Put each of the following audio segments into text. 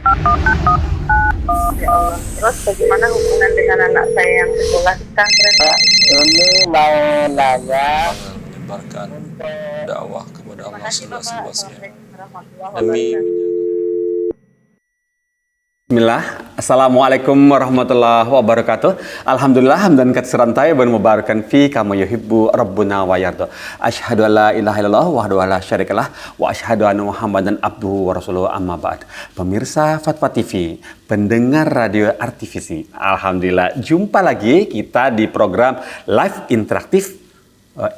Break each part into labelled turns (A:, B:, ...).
A: Ya Allah. Terus bagaimana hubungan dengan anak saya yang sekolah di pesantren?
B: Ini mau nanya
C: menyebarkan dakwah kepada
A: Terima
C: Allah
A: kasih Bapak.
C: seluas-luasnya
A: Assalamualaikum warahmatullahi
C: demi
A: wabarakatuh.
D: Bismillah, Assalamualaikum warahmatullahi wabarakatuh. Alhamdulillah, hamdan katsiran tayyiban mubarakan fi kama yuhibbu rabbuna wa yarda. Asyhadu an la ilaha illallah wahdahu la syarikalah wa asyhadu anna Muhammadan abduhu wa rasuluhu amma ba'd. Pemirsa Fatwa TV, pendengar radio RTVC. Alhamdulillah, jumpa lagi kita di program live interaktif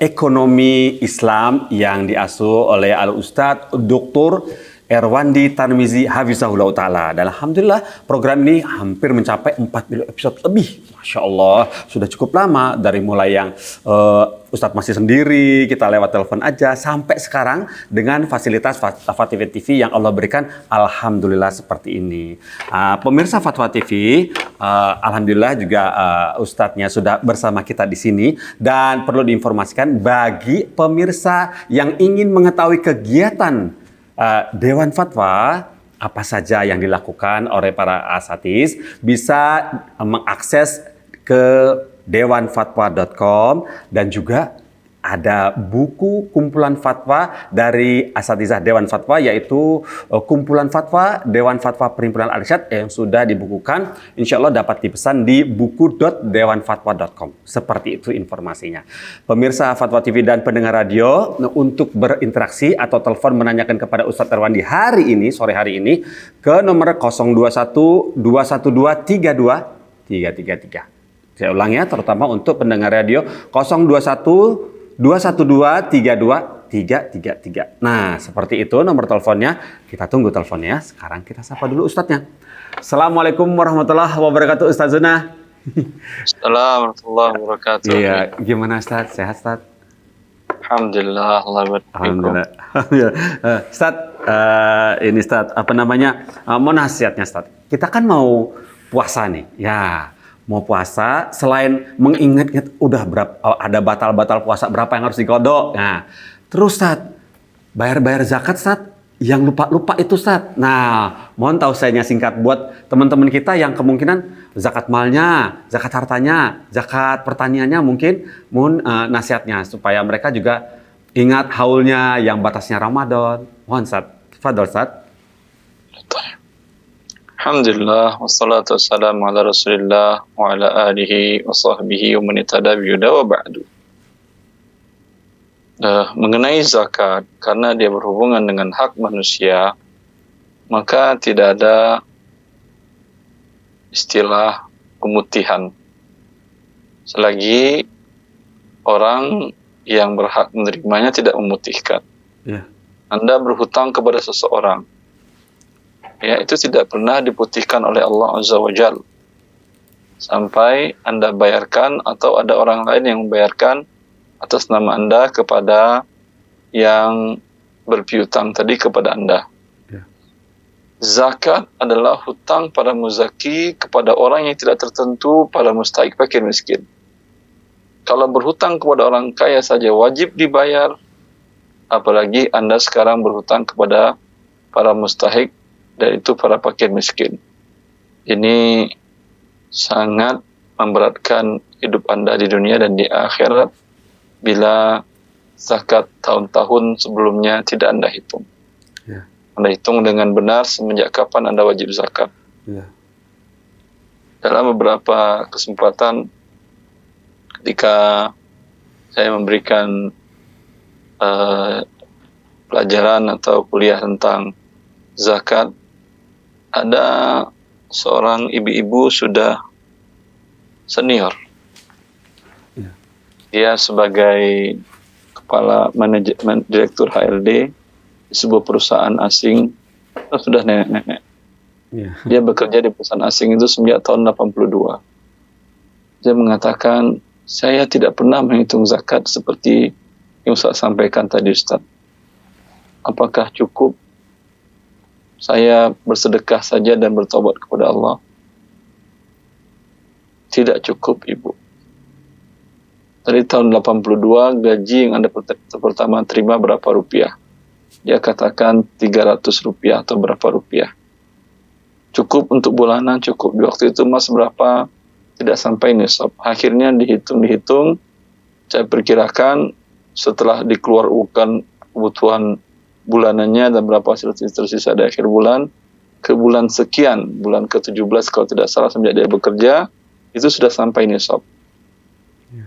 D: ekonomi Islam yang diasuh oleh Al-Ustadz Dr. Erwandi Tarmizi Hafizahullah Ta'ala. Dan Alhamdulillah program ini hampir mencapai 40 episode lebih. Masya Allah, sudah cukup lama dari mulai yang Ustadz masih sendiri, kita lewat telepon aja, sampai sekarang dengan fasilitas Fatwa TV yang Allah berikan. Alhamdulillah seperti ini. Pemirsa Fatwa TV, Alhamdulillah juga Ustadznya sudah bersama kita di sini. Dan perlu diinformasikan bagi pemirsa yang ingin mengetahui kegiatan Dewan Fatwa apa saja yang dilakukan oleh para asatiz, bisa mengakses ke dewanfatwa.com dan juga ada buku kumpulan fatwa dari asatizah Dewan Fatwa, yaitu kumpulan fatwa Dewan Fatwa Perhimpunan Al-Irsyad yang sudah dibukukan. Insya Allah dapat dipesan di buku.dewanfatwa.com. Seperti itu informasinya. Pemirsa Fatwa TV dan pendengar radio, untuk berinteraksi atau telepon menanyakan kepada Ustadz Erwandi hari ini, sore hari ini, ke nomor 021 212 32 333. Saya ulang ya, terutama untuk pendengar radio 021 212 32 333. Nah, seperti itu nomor teleponnya. Kita tunggu teleponnya. Sekarang kita sapa dulu Ustadznya. Assalamualaikum warahmatullahi wabarakatuh, Ustadz Zuna.
C: Assalamualaikum warahmatullahi wabarakatuh.
D: Iya, gimana Ustadz? Sehat Ustadz?
C: Alhamdulillah,
D: Alhamdulillah. Ustadz, ini Ustadz, apa namanya? Mau nasihatnya Ustadz. Kita kan mau puasa nih. Ya, mau puasa, selain mengingat udah berapa, ada batal-batal puasa berapa yang harus digodok. Nah, terus Ustadz, bayar zakat Ustadz, yang lupa-lupa itu Ustadz. Nah, mohon tausiahnya singkat buat teman-teman kita yang kemungkinan zakat malnya, zakat hartanya, zakat pertaniannya mungkin, mohon nasihatnya supaya mereka juga ingat haulnya yang batasnya Ramadan. Mohon Ustadz, tafadhol Ustadz.
C: Alhamdulillah, wassalatu wassalamu ala rasulillah wa ala alihi wa sahbihi wa man ittaba bihudahu wa ba'du. Mengenai zakat, karena dia berhubungan dengan hak manusia, maka tidak ada istilah pemutihan. Selagi orang yang berhak menerimanya tidak memutihkan.
D: Ya.
C: Anda berhutang kepada seseorang, ya, itu tidak pernah diputihkan oleh Allah Azza wa Jalla sampai Anda bayarkan atau ada orang lain yang membayarkan atas nama Anda kepada yang berpiutang tadi kepada Anda.
D: Ya.
C: Zakat adalah hutang para muzaki kepada orang yang tidak tertentu, para mustahik, fakir, miskin. Kalau berhutang kepada orang kaya saja wajib dibayar, apalagi Anda sekarang berhutang kepada para mustahik, dan itu para fakir miskin. Ini sangat memberatkan hidup Anda di dunia dan di akhirat bila zakat tahun-tahun sebelumnya tidak Anda hitung.
D: Ya.
C: Anda hitung dengan benar semenjak kapan Anda wajib zakat.
D: Ya.
C: Dalam beberapa kesempatan ketika saya memberikan pelajaran atau kuliah tentang zakat, ada seorang ibu-ibu sudah senior.
D: Ya.
C: Dia sebagai kepala manajemen direktur HRD di sebuah perusahaan asing, sudah nenek-nenek.
D: Ya.
C: Dia bekerja di perusahaan asing itu sejak tahun 82. Dia mengatakan, saya tidak pernah menghitung zakat seperti yang Ustaz sampaikan tadi Ustaz. Apakah cukup saya bersedekah saja dan bertobat kepada Allah? Tidak cukup, Ibu. Dari tahun 82, gaji yang Anda pertama terima berapa rupiah? Dia katakan 300 rupiah atau berapa rupiah. cukup untuk bulanan, cukup. Di waktu itu emas berapa, tidak sampai nisab. Akhirnya dihitung, saya perkirakan setelah dikeluarkan kebutuhan bulanannya dan berapa hasil tersisa di akhir bulan, ke bulan sekian, bulan ke-17 kalau tidak salah semenjak dia bekerja, itu sudah sampai nisab.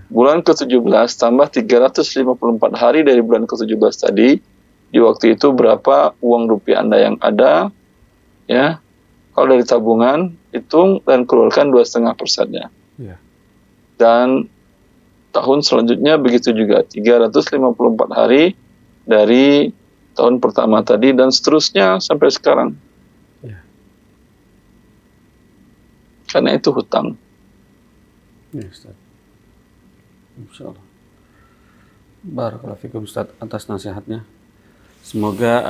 C: Bulan ke-17 tambah 354 hari dari bulan ke-17 tadi, di waktu itu berapa uang rupiah Anda yang ada, ya. Kalau dari tabungan, hitung dan keluarkan 2,5%-nya.
D: Ya.
C: Dan tahun selanjutnya begitu juga, 354 hari dari tahun pertama tadi dan seterusnya sampai sekarang.
D: Ya.
C: Karena itu hutang.
D: Ya, Ustaz. Insyaallah. Barakallahu fikum Ustaz atas nasihatnya. Semoga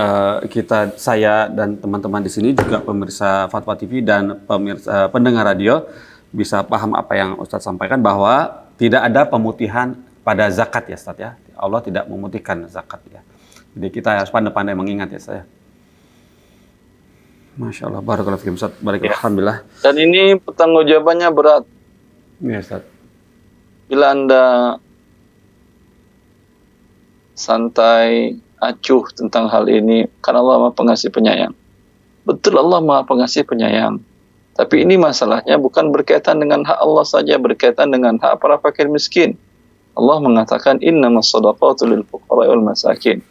D: saya dan teman-teman di sini juga pemirsa Fatwa TV dan pemirsa pendengar radio bisa paham apa yang Ustaz sampaikan, bahwa tidak ada pemutihan pada zakat ya Ustaz ya. Allah tidak memutihkan zakat ya. Jadi kita harus pandai-pandai mengingat ya saya. Masya Allah, barakallahu fikum Ustaz. Alhamdulillah.
C: Dan ini pertanggungjawabannya berat.
D: Ya Ustaz.
C: Bila Anda santai, acuh tentang hal ini, karena Allah Maha Pengasih Penyayang. Betul, Allah Maha Pengasih Penyayang. Tapi ini masalahnya bukan berkaitan dengan hak Allah saja, berkaitan dengan hak para fakir miskin. Allah mengatakan innamas shadaqatu lil fuqara wal masakin.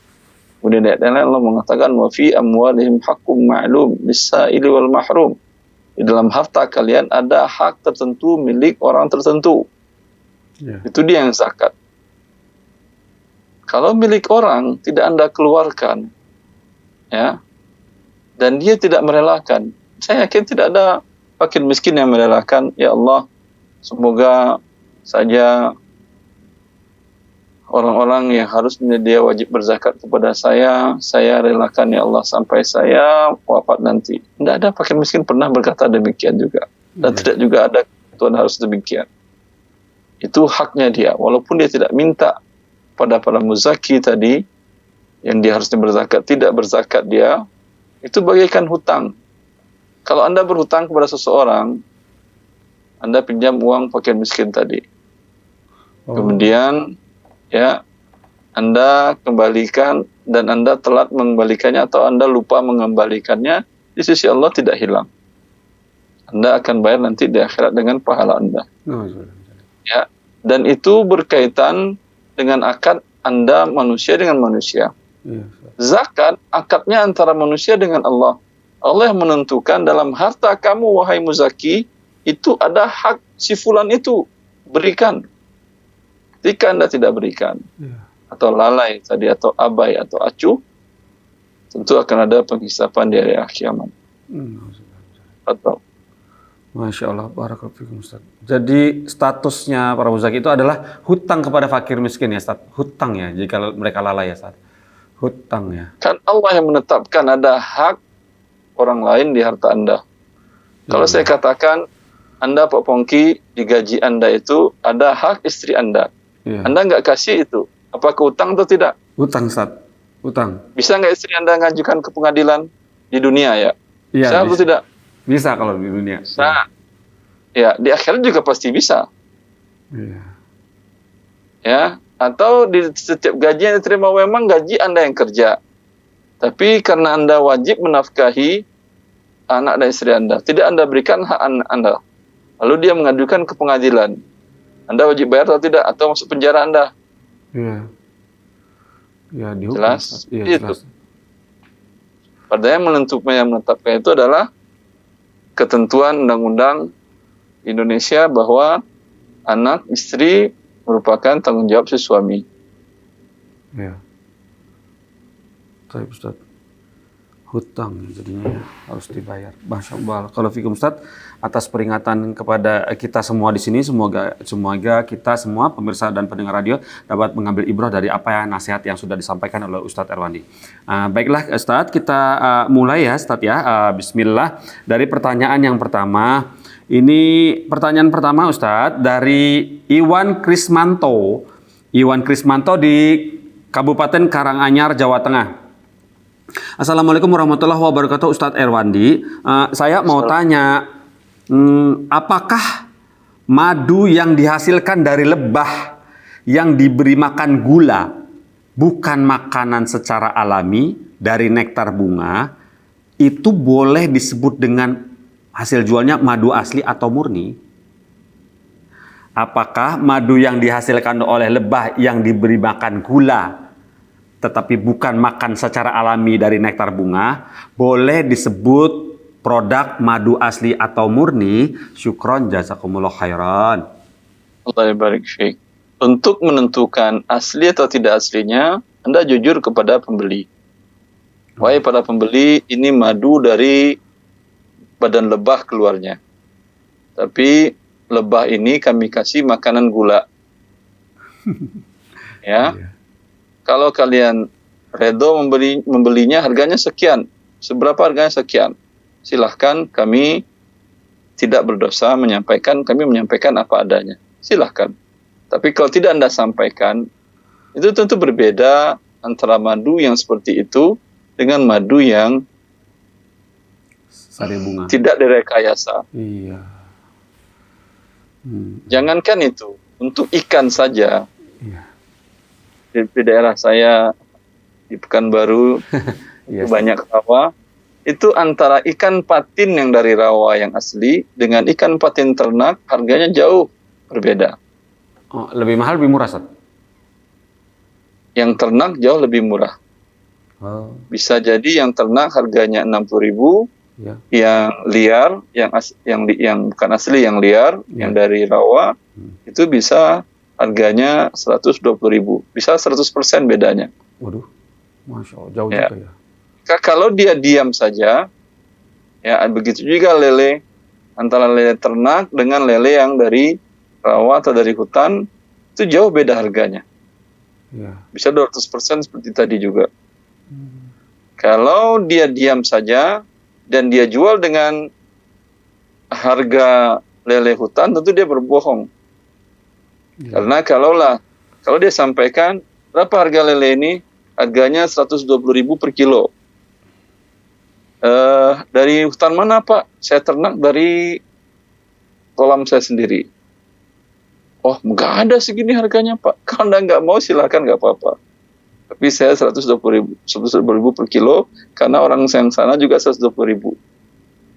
C: Kemudian ayat lain Allah mengatakan wa fi amwalihim haqqum ma'lum lis-sa'ili wal mahrum. Di dalam harta kalian ada hak tertentu milik orang tertentu.
D: Ya.
C: Itu dia yang zakat. Kalau milik orang tidak Anda keluarkan, ya, dan dia tidak merelakan, saya yakin tidak ada fakir miskin yang merelakan. Ya Allah, semoga saja orang-orang yang harus dia wajib berzakat kepada saya relakan ya Allah sampai saya wafat nanti. Tidak ada fakir miskin pernah berkata demikian juga, dan tidak juga ada Tuhan harus demikian. Itu haknya dia, walaupun dia tidak minta pada para muzaki tadi yang dia harusnya berzakat, tidak berzakat dia, itu bagaikan hutang. Kalau Anda berhutang kepada seseorang, Anda pinjam uang fakir miskin tadi, kemudian ya Anda kembalikan dan Anda telat mengembalikannya atau Anda lupa mengembalikannya, di sisi Allah tidak hilang. Anda akan bayar nanti di akhirat dengan pahala Anda. Ya, dan itu berkaitan dengan akad Anda manusia dengan manusia. Zakat, akadnya antara manusia dengan Allah. Allah yang menentukan dalam harta kamu, wahai muzaki, itu ada hak si fulan itu, berikan. Jika Anda tidak berikan, atau lalai tadi, atau abai, atau acuh, tentu akan ada penghisapan di hari kiamat. Atau
D: Masya Allah, barakallahu fikum Ustaz. Jadi statusnya para muzaki itu adalah hutang kepada fakir miskin ya Ustaz. Hutang ya, jika mereka lalai ya Ustaz. Hutang ya.
C: Kan Allah yang menetapkan ada hak orang lain di harta Anda. Kalau saya katakan, Anda Pak Pongki, di gaji Anda itu ada hak istri Anda. Anda nggak kasih itu. Apakah hutang atau tidak?
D: Hutang Ustaz. Hutang.
C: Bisa nggak istri Anda ngajukan ke pengadilan di dunia ya? Bisa atau tidak?
D: Bisa kalau di dunia.
C: Nah, ya di akhirat juga pasti bisa. Ya, atau di setiap gaji yang diterima memang gaji Anda yang kerja. Tapi karena Anda wajib menafkahi anak dan istri Anda, tidak Anda berikan hak Anda. Lalu dia mengadukan ke pengadilan. Anda wajib bayar atau tidak? Atau masuk penjara Anda?
D: Ya, dihukum.
C: Jelas?
D: Iya,
C: itu.
D: jelas.
C: Padahal yang menetapkan itu adalah ketentuan undang-undang Indonesia bahwa anak istri merupakan tanggung jawab si suami.
D: Ya. Baik Ustaz. Hutang jadinya harus dibayar. Masya Allah. Kalau fikum Ustaz, atas peringatan kepada kita semua di sini, semoga kita semua pemirsa dan pendengar radio dapat mengambil ibrah dari apa yang nasihat yang sudah disampaikan oleh Ustadz Erwandi. Baiklah Ustadz, kita mulai ya Ustadz ya. Bismillah. Dari pertanyaan yang pertama, ini pertanyaan pertama Ustadz dari Iwan Krismanto. Iwan Krismanto di Kabupaten Karanganyar, Jawa Tengah. Assalamualaikum warahmatullahi wabarakatuh, Ustadz Erwandi. Saya mau tanya, apakah madu yang dihasilkan dari lebah yang diberi makan gula bukan makanan secara alami dari nektar bunga, itu boleh disebut dengan hasil jualnya madu asli atau murni? Apakah madu yang dihasilkan oleh lebah yang diberi makan gula tetapi bukan makan secara alami dari nektar bunga boleh disebut produk madu asli atau murni? Syukron, jazakumullah khairan.
C: Allah barik fiik. Untuk menentukan asli atau tidak aslinya, Anda jujur kepada pembeli. Wahai para pembeli, ini madu dari badan lebah keluarnya. Tapi lebah ini kami kasih makanan gula. Ya. Kalau kalian redo membelinya harganya sekian. Seberapa harganya sekian? Silahkan, kami tidak berdosa kami menyampaikan apa adanya. Silahkan. Tapi kalau tidak Anda sampaikan, itu tentu berbeda antara madu yang seperti itu dengan madu yang
D: Sari bunga.
C: Tidak direkayasa.
D: Iya.
C: Jangankan itu, untuk ikan saja.
D: Iya.
C: Di daerah saya di Pekanbaru
D: Iya,
C: banyak rawa. Itu antara ikan patin yang dari rawa yang asli dengan ikan patin ternak harganya jauh berbeda.
D: Oh, lebih mahal, lebih murah, Ustaz?
C: Yang ternak jauh lebih murah.
D: Oh,
C: Bisa jadi yang ternak harganya 60.000,
D: ya.
C: yang liar, yang bukan asli, yang liar, yang dari rawa, itu bisa harganya 120.000. Bisa 100% bedanya.
D: Waduh, Masya Allah, jauh
C: Ya.
D: juga ya.
C: Kalau dia diam saja, ya begitu juga lele, antara lele ternak dengan lele yang dari rawa atau dari hutan, itu jauh beda harganya.
D: Ya.
C: Bisa 200% seperti tadi juga. Kalau dia diam saja, dan dia jual dengan harga lele hutan, tentu dia berbohong.
D: Ya.
C: Karena kalau dia sampaikan, berapa harga lele ini? Harganya 120.000 per kilo. Dari hutan mana, Pak? Saya ternak dari kolam saya sendiri. Oh, nggak ada segini harganya, Pak. Kalau Anda nggak mau, silakan, nggak apa-apa. Tapi saya 120.000 per kilo, karena orang yang sana juga 120.000.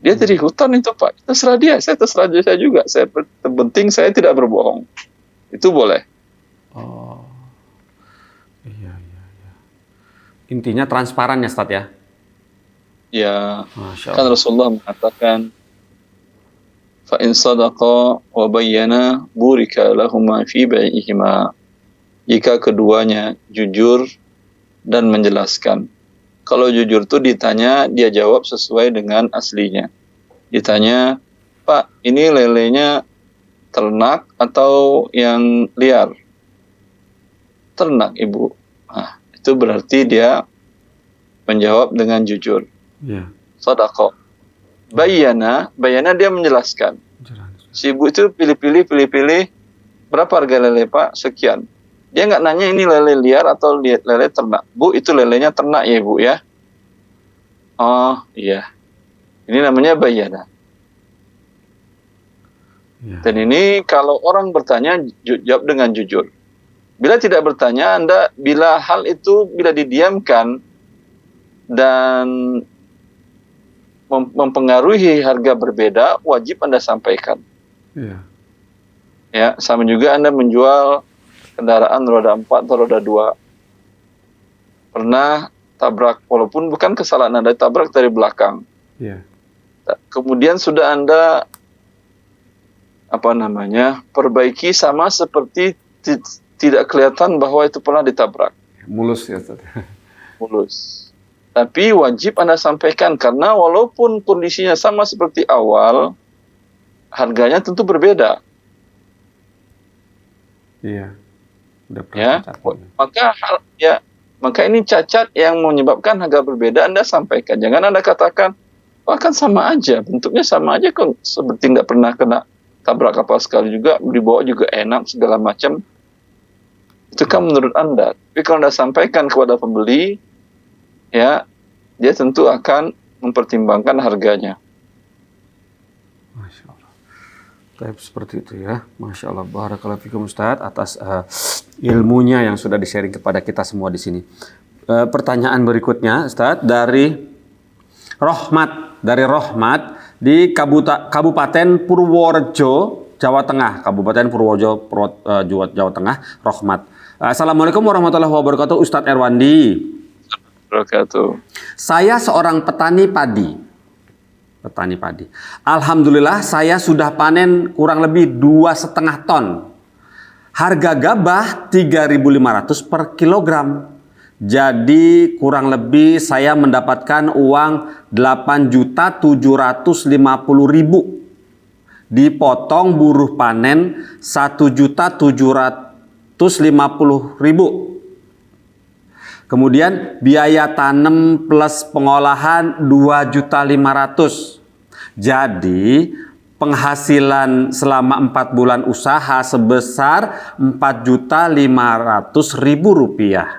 C: Dia dari hutan itu, Pak. Terserah dia, terserah saya juga. Penting saya tidak berbohong. Itu boleh.
D: Oh, iya. Intinya transparan ya, Ustaz ya?
C: Ya,
D: Masya
C: kan
D: Allah.
C: Rasulullah mengatakan, fa in sadaqa wa bayyana burika lahuma fi bai'ihima. Jika keduanya jujur dan menjelaskan. Kalau jujur itu ditanya, dia jawab sesuai dengan aslinya. Ditanya, Pak, ini lelenya ternak atau yang liar? Ternak, Ibu. Nah, itu berarti dia menjawab dengan jujur.
D: Iya.
C: Sodako. Bayana dia menjelaskan. Si ibu itu pilih-pilih, berapa harga lele, Pak? Sekian. Dia nggak nanya ini lele liar atau lele ternak. Bu, itu lelenya ternak ya, Bu ya? Oh, iya. Ini namanya bayana.
D: Ya.
C: Dan ini kalau orang bertanya, jawab dengan jujur. Bila tidak bertanya, bila hal itu bila didiamkan dan mempengaruhi harga berbeda, wajib Anda sampaikan.
D: Iya.
C: Ya, sama juga Anda menjual kendaraan roda 4 atau roda 2. Pernah tabrak, walaupun bukan kesalahan Anda, tabrak dari belakang.
D: Iya.
C: Kemudian sudah Anda perbaiki sama seperti tidak kelihatan bahwa itu pernah ditabrak.
D: Mulus ya, Ustaz.
C: Mulus. Tapi wajib Anda sampaikan, karena walaupun kondisinya sama seperti awal, harganya tentu berbeda.
D: Iya. Udah
C: Ya,
D: cacat.
C: maka ini cacat yang menyebabkan harga berbeda, Anda sampaikan. Jangan Anda katakan, oh kan sama aja, bentuknya sama aja kok, seperti nggak pernah kena tabrak kapal sekali juga, dibawa juga enak segala macam. Itu kan menurut Anda. Tapi kalau Anda sampaikan kepada pembeli, ya dia tentu akan mempertimbangkan harganya.
D: Masya Allah. Baik, seperti itu ya. Masya Allah. Barakallahu fikum Ustaz atas ilmunya yang sudah di-sharing kepada kita semua di sini. Pertanyaan berikutnya Ustaz dari Rohmat di Kabupaten Purworejo, Jawa Tengah. Kabupaten Purworejo, Jawa Tengah. Rohmat. Assalamualaikum warahmatullahi wabarakatuh Ustadz Erwandi.
C: Wabarakatuh.
D: Saya seorang petani padi. Alhamdulillah saya sudah panen kurang lebih 2,5 ton. Harga gabah 3.500 per kilogram. Jadi kurang lebih saya mendapatkan uang 8.750.000. Dipotong buruh panen 1.750.000. Kemudian biaya tanam plus pengolahan 2.500.000. Jadi penghasilan selama 4 bulan usaha sebesar 4.500.000 rupiah.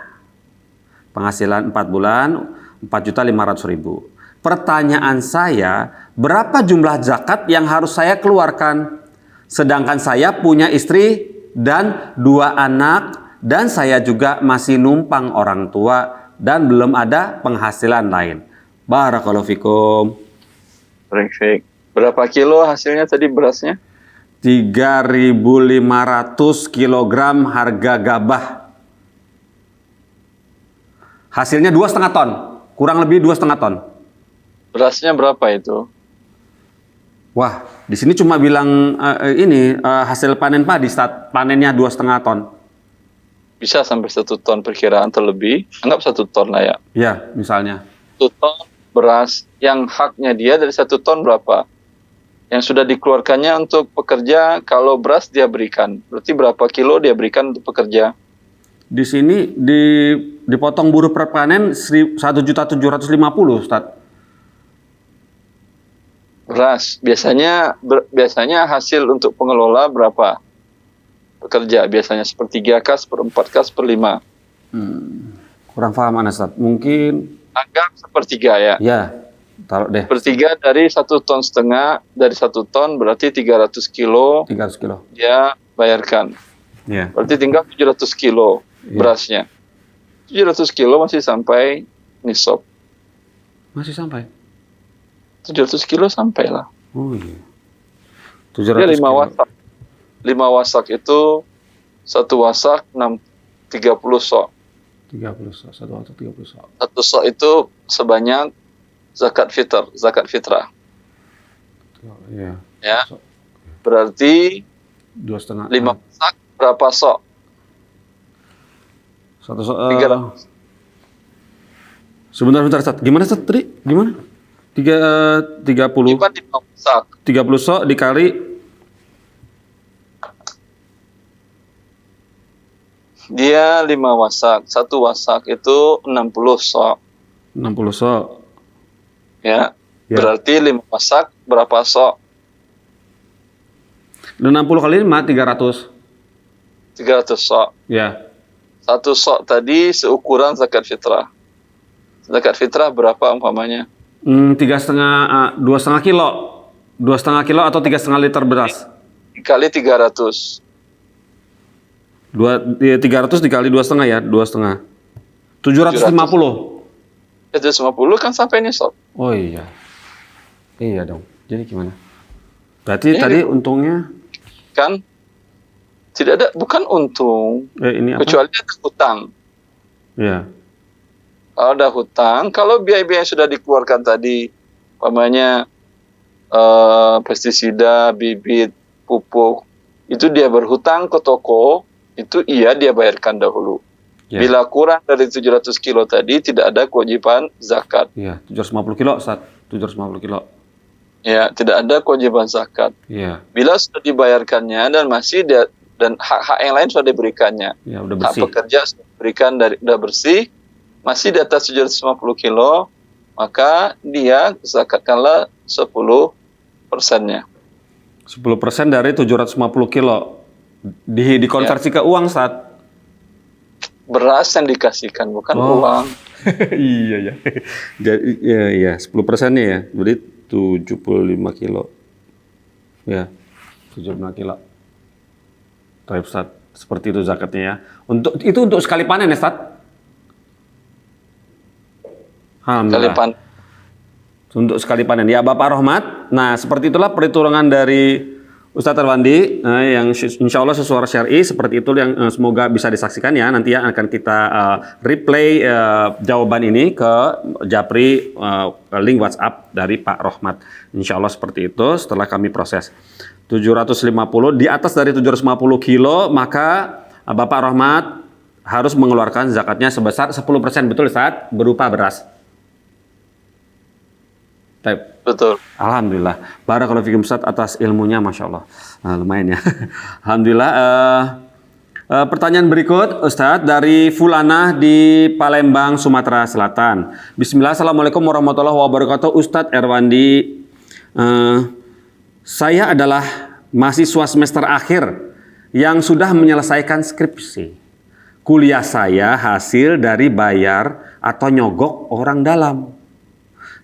D: Penghasilan 4 bulan 4.500.000. Pertanyaan saya, berapa jumlah zakat yang harus saya keluarkan? Sedangkan saya punya istri dan 2 anak dan saya juga masih numpang orang tua dan belum ada penghasilan lain. Barakallahu fikum.
C: Baik. Berapa kilo hasilnya tadi berasnya?
D: 3.500 kilogram harga gabah. Hasilnya 2,5 ton. Kurang lebih 2,5 ton.
C: Berasnya berapa itu?
D: Wah, di sini cuma bilang hasil panen padi, saat panennya 2,5 ton.
C: Bisa sampai 1 ton perkiraan terlebih. Anggap 1 ton lah ya.
D: Ya, misalnya.
C: 1 ton beras yang haknya dia dari 1 ton berapa? Yang sudah dikeluarkannya untuk pekerja, kalau beras dia berikan. Berarti berapa kilo dia berikan untuk pekerja?
D: Di sini dipotong buruh per panen 1.750.000, Ustaz.
C: Beras biasanya hasil untuk pengelola berapa? Pekerja biasanya 1/3 kas, 1/4 kas, 1/5.
D: Kurang paham Ana, Ustaz. Mungkin
C: Anggap 1/3 ya.
D: ya, taruh deh.
C: 1/3 dari 1,5 ton, dari 1 ton berarti 300 kilo
D: 300 kilo.
C: dia bayarkan.
D: Ya.
C: Berarti tinggal 700 kilo berasnya. 700 kilo masih sampai nisab.
D: Masih sampai.
C: 700 kilo sampai lah.
D: Oh iya.
C: Dia
D: 700
C: 5
D: kilo.
C: wasak. 5 wasak itu 1 wasak 30 sok.
D: 30 sok, 1 waktu 30 sok.
C: 1 sok itu sebanyak zakat fitrah.
D: Iya.
C: Ya. Berarti
D: 2,5.
C: 5 wasak berapa sok?
D: 1 sok.
C: 300.
D: Sebentar, Ustaz. Gimana, Ustaz? Tadi gimana? 30.
C: Cuma 5 wasak.
D: 30 sok dikali
C: Dia 5 wasak. 1 wasak itu 60 sok.
D: 60 sok.
C: Ya.
D: Ya.
C: Berarti 5 wasak berapa sok?
D: 60 kali 5, 300.
C: 300 sok.
D: Ya.
C: 1 sok tadi seukuran zakat fitrah. Zakat fitrah berapa umpamanya?
D: 2,5 kilo. 2,5 kilo atau 3,5 liter beras.
C: Dikali 300.
D: 300 dikali 2,5 ya, 2,5. 750.
C: 750 kan sampai nisab.
D: Oh iya. Iya dong. Jadi gimana? Berarti tadi untungnya
C: Kan tidak ada, bukan untung,
D: ini apa?
C: kecuali ada hutang.
D: Iya.
C: Kalau ada hutang, kalau biaya-biaya yang sudah dikeluarkan tadi, umpamanya pestisida, bibit, pupuk, itu dia berhutang ke toko, itu iya dia bayarkan dahulu.
D: Ya.
C: Bila kurang dari 700 kilo tadi, tidak ada kewajiban zakat.
D: Iya, 750 kilo, Ustaz. 750 kilo.
C: Ya, tidak ada kewajiban zakat.
D: Iya.
C: Bila sudah dibayarkannya dan masih dia, dan hak-hak yang lain sudah diberikannya.
D: Ya, udah
C: Hak
D: bersih.
C: pekerja sudah diberikan, sudah bersih, masih di atas 750 kilo, maka dia zakatkanlah 10%-nya.
D: 10% dari 750 kilo. Dikonversi ke uang, Ustaz.
C: beras yang dikasihkan, bukan uang.
D: Iya ya. Jadi ya 10%-nya ya. Jadi 75 kilo. Ya, 75 kilo. Baik Ustaz, seperti itu zakatnya ya. Untuk sekali panen ya Ustaz? Alhamdulillah.
C: Kali
D: Untuk sekali panen. Ya Bapak Rahmat. Nah, seperti itulah perhitungan dari Ustadz Erwandi yang insya Allah sesuai syar'i, seperti itu yang semoga bisa disaksikan ya. Nanti ya akan kita replay jawaban ini ke Japri link WhatsApp dari Pak Rahmat. Insya Allah seperti itu setelah kami proses. 750, di atas dari 750 kilo maka Bapak Rahmat harus mengeluarkan zakatnya sebesar 10%, betul Ustadz, berupa beras.
C: Betul.
D: Alhamdulillah. Barakallahu fikum Ustaz atas ilmunya, Masya Allah. Lumayan ya. Alhamdulillah. Pertanyaan berikut Ustaz dari Fulana di Palembang, Sumatera Selatan. Bismillah, Assalamualaikum warahmatullahi wabarakatuh. Ustaz Erwandi, saya adalah mahasiswa semester akhir yang sudah menyelesaikan skripsi. Kuliah saya hasil dari bayar atau nyogok orang dalam.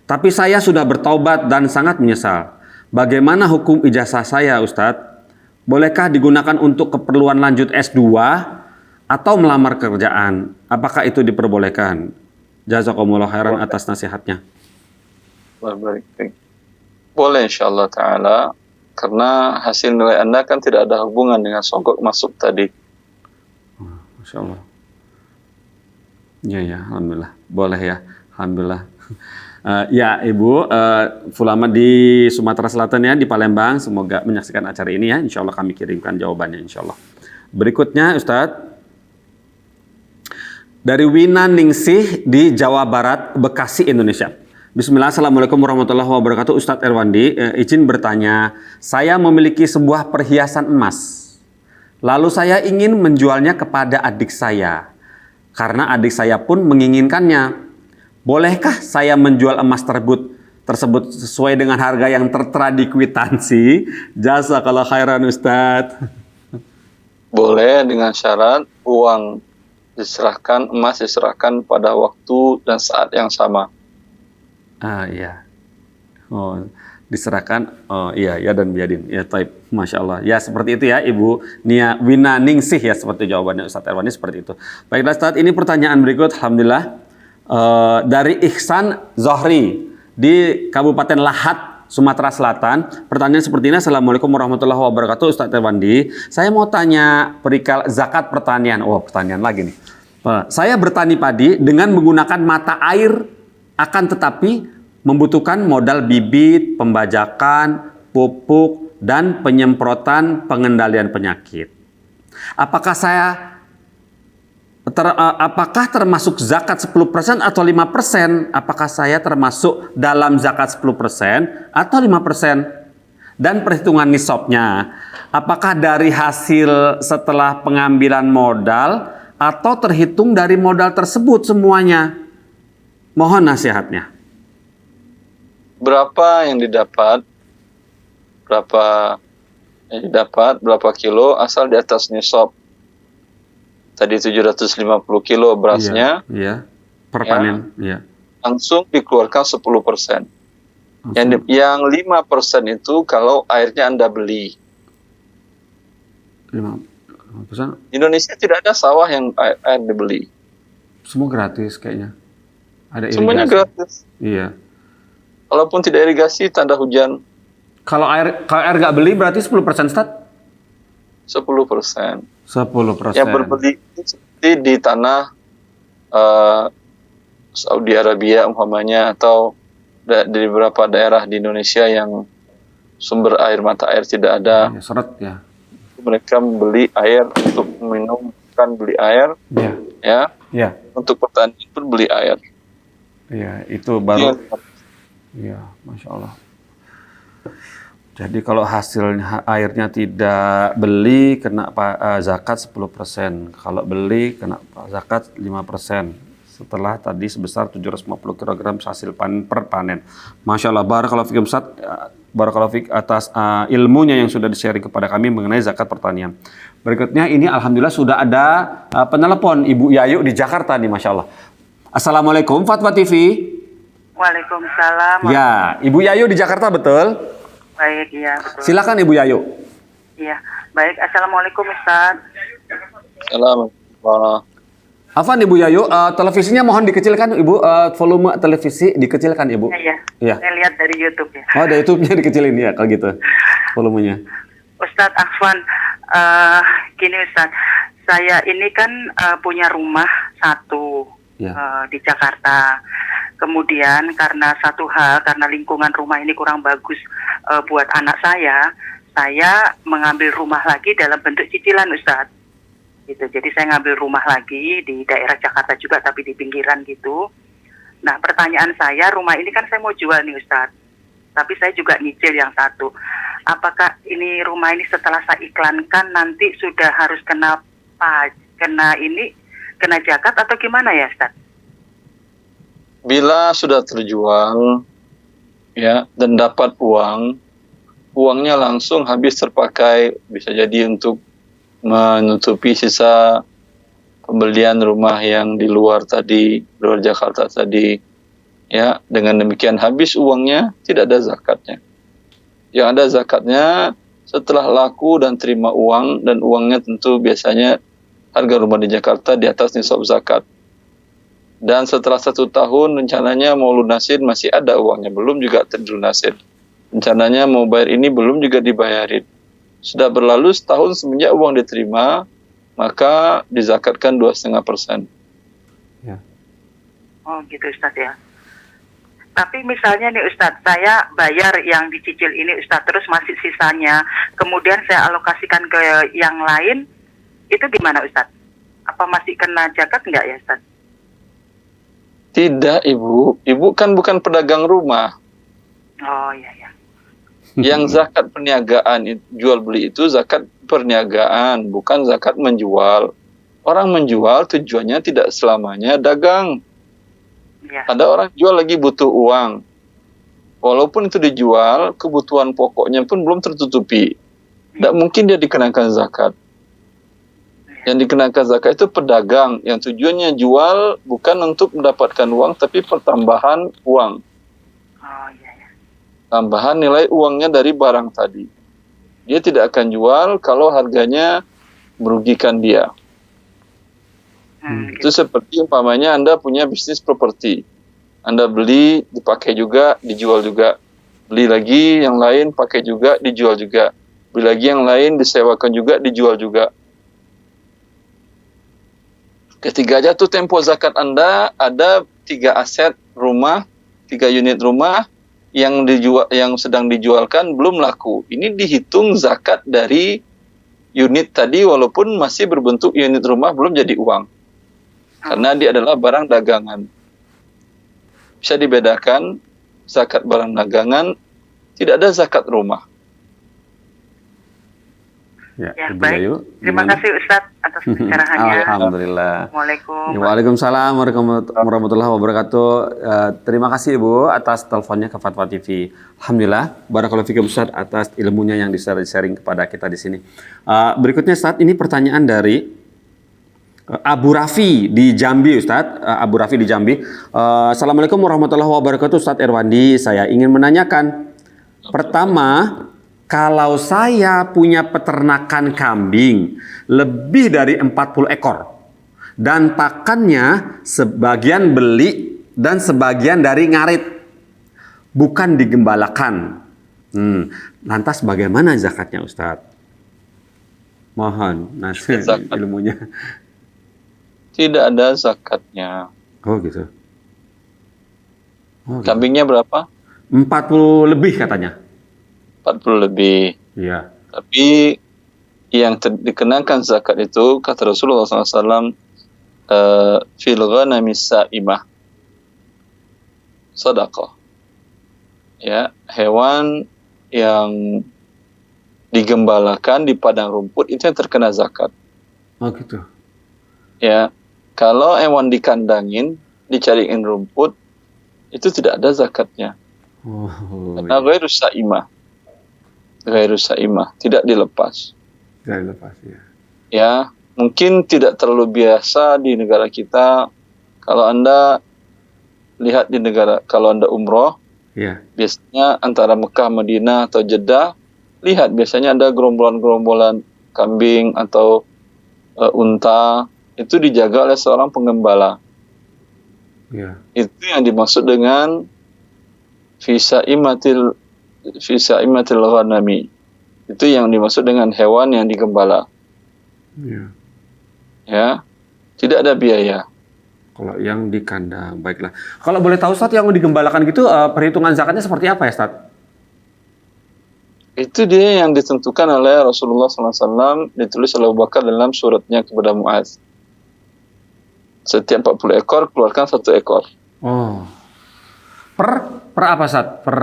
D: Tapi saya sudah bertaubat dan sangat menyesal. Bagaimana hukum ijazah saya, Ustadz? Bolehkah digunakan untuk keperluan lanjut S2 atau melamar kerjaan? Apakah itu diperbolehkan? Jazakumullah khairan atas nasihatnya.
C: Boleh insyaAllah ta'ala. Karena hasil nilai Anda kan tidak ada hubungan dengan sogok masuk tadi.
D: Masya Allah. Ya, Alhamdulillah. Boleh ya, Alhamdulillah. Ya Ibu, Fulama di Sumatera Selatan ya, di Palembang, semoga menyaksikan acara ini ya, insya Allah kami kirimkan jawabannya insya Allah. Berikutnya Ustadz, dari Wina Ningsih di Jawa Barat, Bekasi, Indonesia. Bismillah, Assalamualaikum warahmatullahi wabarakatuh. Ustadz Erwandi, izin bertanya, saya memiliki sebuah perhiasan emas, lalu saya ingin menjualnya kepada adik saya, karena adik saya pun menginginkannya. Bolehkah saya menjual emas tersebut sesuai dengan harga yang tertera di kwitansi? Jazakallah khairan Ustadz.
C: Boleh dengan syarat uang diserahkan, emas diserahkan pada waktu dan saat yang sama.
D: Iya. Oh, diserahkan. Oh iya, ya dan biadin. Ya taib. Masya Allah. Ya seperti itu ya Ibu Nia Wina Ningsih ya, seperti jawabannya Ustadz Erwani seperti itu. Baiklah Ustadz, ini pertanyaan berikut. Alhamdulillah. Dari Ihsan Zohri di Kabupaten Lahat, Sumatera Selatan. Pertanyaan seperti ini. Assalamualaikum warahmatullahi wabarakatuh. Ustadz Erwandi, saya mau tanya perihal zakat pertanian. Oh, pertanyaan lagi nih. Saya bertani padi dengan menggunakan mata air, akan tetapi membutuhkan modal bibit, pembajakan, pupuk, dan penyemprotan pengendalian penyakit. Apakah termasuk zakat 10% atau 5%? Apakah saya termasuk dalam zakat 10% atau 5%? Dan perhitungan nisabnya, apakah dari hasil setelah pengambilan modal atau terhitung dari modal tersebut semuanya? Mohon nasihatnya.
C: Berapa yang didapat? Berapa kilo asal di atas nisab? Tadi 750 kilo berasnya.
D: Iya. Per panen. Iya.
C: Langsung dikeluarkan 10%. Yang 5% itu kalau airnya Anda beli.
D: 5%?
C: Indonesia tidak ada sawah yang air dibeli.
D: Semua gratis kayaknya. Ada irigasi.
C: Semuanya gratis.
D: Iya.
C: Walaupun tidak irigasi, tanda hujan.
D: Kalau air nggak beli berarti 10% Ustaz?
C: 10%.
D: 10%.
C: Yang berbeli seperti di tanah Saudi Arabia umpamanya, atau di beberapa daerah di Indonesia yang sumber air mata air tidak ada.
D: Ya, seret ya.
C: Mereka membeli air untuk minum, bukan beli air.
D: Ya.
C: Ya. Untuk pertanian pun beli air.
D: Ya, itu baru. Ya, Masya Allah. Jadi kalau hasilnya airnya tidak beli kena zakat 10%. Kalau beli kena zakat 5%. Setelah tadi sebesar 750 kg hasil panen per panen. Masya Allah, barakallahu fikum Ustaz. Barakallahu fiik atas ilmunya yang sudah di-sharing kepada kami mengenai zakat pertanian. Berikutnya ini alhamdulillah sudah ada penelepon Ibu Yayu di Jakarta nih, Masya Allah. Assalamualaikum Fatwa TV.
A: Waalaikumsalam.
D: Ya, Ibu Yayu di Jakarta betul?
A: Baik, iya betul.
D: Silakan Ibu Yayu.
A: Iya, baik. Assalamualaikum Ustaz.
C: Salam.
D: Afan Ibu Yayu, televisinya mohon dikecilkan Ibu, volume televisi dikecilkan Ibu.
A: Iya.
D: Iya.
A: Saya lihat dari YouTube ya.
D: Oh, ada YouTube-nya dikecilin ya kalau gitu volumenya.
A: Ustadz Afwan, gini Ustadz, saya ini kan punya rumah satu
D: Ya.
A: di Jakarta. Kemudian karena satu hal, karena lingkungan rumah ini kurang bagus buat anak saya mengambil rumah lagi dalam bentuk cicilan Ustadz. Gitu. Jadi saya ngambil rumah lagi di daerah Jakarta juga, tapi di pinggiran gitu. Nah, pertanyaan saya, rumah ini kan saya mau jual nih Ustadz, tapi saya juga nyicil yang satu. Apakah ini rumah ini setelah saya iklankan nanti sudah harus kena zakat atau gimana ya Ustadz?
C: Bila sudah terjual ya dan dapat uangnya langsung habis terpakai, bisa jadi untuk menutupi sisa pembelian rumah yang di luar Jakarta tadi, ya, dengan demikian habis uangnya, tidak ada zakatnya. Yang ada zakatnya setelah laku dan terima uang, dan uangnya tentu biasanya harga rumah di Jakarta di atas nisab zakat. Dan setelah 1 tahun rencananya mau lunasin, masih ada uangnya, belum juga terlunasin. Rencananya mau bayar ini belum juga dibayarin. Sudah berlalu setahun semenjak uang diterima, maka dizakatkan 2,5%.
D: Ya.
A: Oh gitu Ustadz ya. Tapi misalnya nih Ustadz, saya bayar yang dicicil ini Ustadz, terus masih sisanya, kemudian saya alokasikan ke yang lain, itu gimana Ustadz? Apa masih kena zakat enggak ya Ustadz?
C: Tidak Ibu, Ibu kan bukan pedagang rumah.
A: Oh iya ya.
C: Yang zakat perniagaan, jual beli itu zakat perniagaan, bukan zakat menjual. Orang menjual tujuannya tidak selamanya dagang.
A: Ya.
C: Ada orang jual lagi butuh uang. Walaupun itu dijual, kebutuhan pokoknya pun belum tertutupi. Tidak mungkin dia dikenakan zakat. Yang dikenakan zakat itu pedagang, yang tujuannya jual bukan untuk mendapatkan uang, tapi pertambahan uang.
A: Oh iya ya.
C: Tambahan nilai uangnya dari barang tadi. Dia tidak akan jual kalau harganya merugikan dia. Itu seperti umpamanya Anda punya bisnis properti. Anda beli, dipakai juga, dijual juga. Beli lagi yang lain, pakai juga, dijual juga. Beli lagi yang lain, disewakan juga, dijual juga. Ketika jatuh tempo zakat Anda, ada 3 aset rumah, 3 unit rumah, yang sedang dijualkan belum laku. Ini dihitung zakat dari unit tadi walaupun masih berbentuk unit rumah, belum jadi uang. Karena dia adalah barang dagangan. Bisa dibedakan, zakat barang dagangan, tidak ada zakat rumah.
D: Ya,
A: Ya,
D: Ibu
A: baik.
D: Yayu,
A: Terima
D: gimana?
A: kasih Ustadz atas pencerahannya.
D: Alhamdulillah.
A: Assalamualaikum.
D: Waalaikumsalam warahmatullahi wabarakatuh. Terima kasih Ibu atas teleponnya ke Fatwa TV. Alhamdulillah, barakallahu fikum Ustaz atas ilmunya yang di-sharing kepada kita di sini. Berikutnya Ustaz, ini pertanyaan dari Abu Rafi di Jambi Ustaz. Abu Rafi di Jambi. Assalamualaikum warahmatullahi wabarakatuh Ustaz Erwandi. Saya ingin menanyakan, pertama, kalau saya punya peternakan kambing lebih dari 40 ekor dan pakannya sebagian beli dan sebagian dari ngarit, bukan digembalakan. Lantas bagaimana zakatnya Ustadz? Mohon nasihat ilmunya.
C: Tidak ada zakatnya.
D: Oh gitu. Oh, gitu.
C: Kambingnya berapa?
D: 40 lebih katanya.
C: 40 lebih.
D: Iya.
C: Tapi yang dikenakan zakat itu kata Rasulullah SAW, fil ghanami sa'imah sedekah. Ya, hewan yang digembalakan di padang rumput itu yang terkena zakat.
D: Oh gitu.
C: Ya, kalau hewan dikandangin, dicariin rumput, itu tidak ada zakatnya.
D: Oh.
C: Karena ghairu sa'imah. ghairu saimah, tidak dilepas.
D: Tidak dilepas ya.
C: Ya, mungkin tidak terlalu biasa di negara kita. Kalau Anda lihat di negara, kalau Anda umroh,
D: Iya.
C: biasanya antara Mekah, Madinah atau Jeddah, lihat biasanya ada gerombolan-gerombolan kambing atau unta, itu dijaga oleh seorang penggembala.
D: Iya.
C: Itu yang dimaksud dengan visa imatil ghanami. Itu yang dimaksud dengan hewan yang digembala.
D: Iya.
C: Ya, tidak ada biaya.
D: Kalau yang di kandang, baiklah. Kalau boleh tahu Ustaz, yang digembalakan gitu perhitungan zakatnya seperti apa ya Ustaz?
C: Itu dia yang ditentukan oleh Rasulullah SAW, ditulis oleh Abu Bakar dalam suratnya kepada Muaz. Setiap 40 ekor, keluarkan 1 ekor.
D: Oh. Per apa Ustaz? Per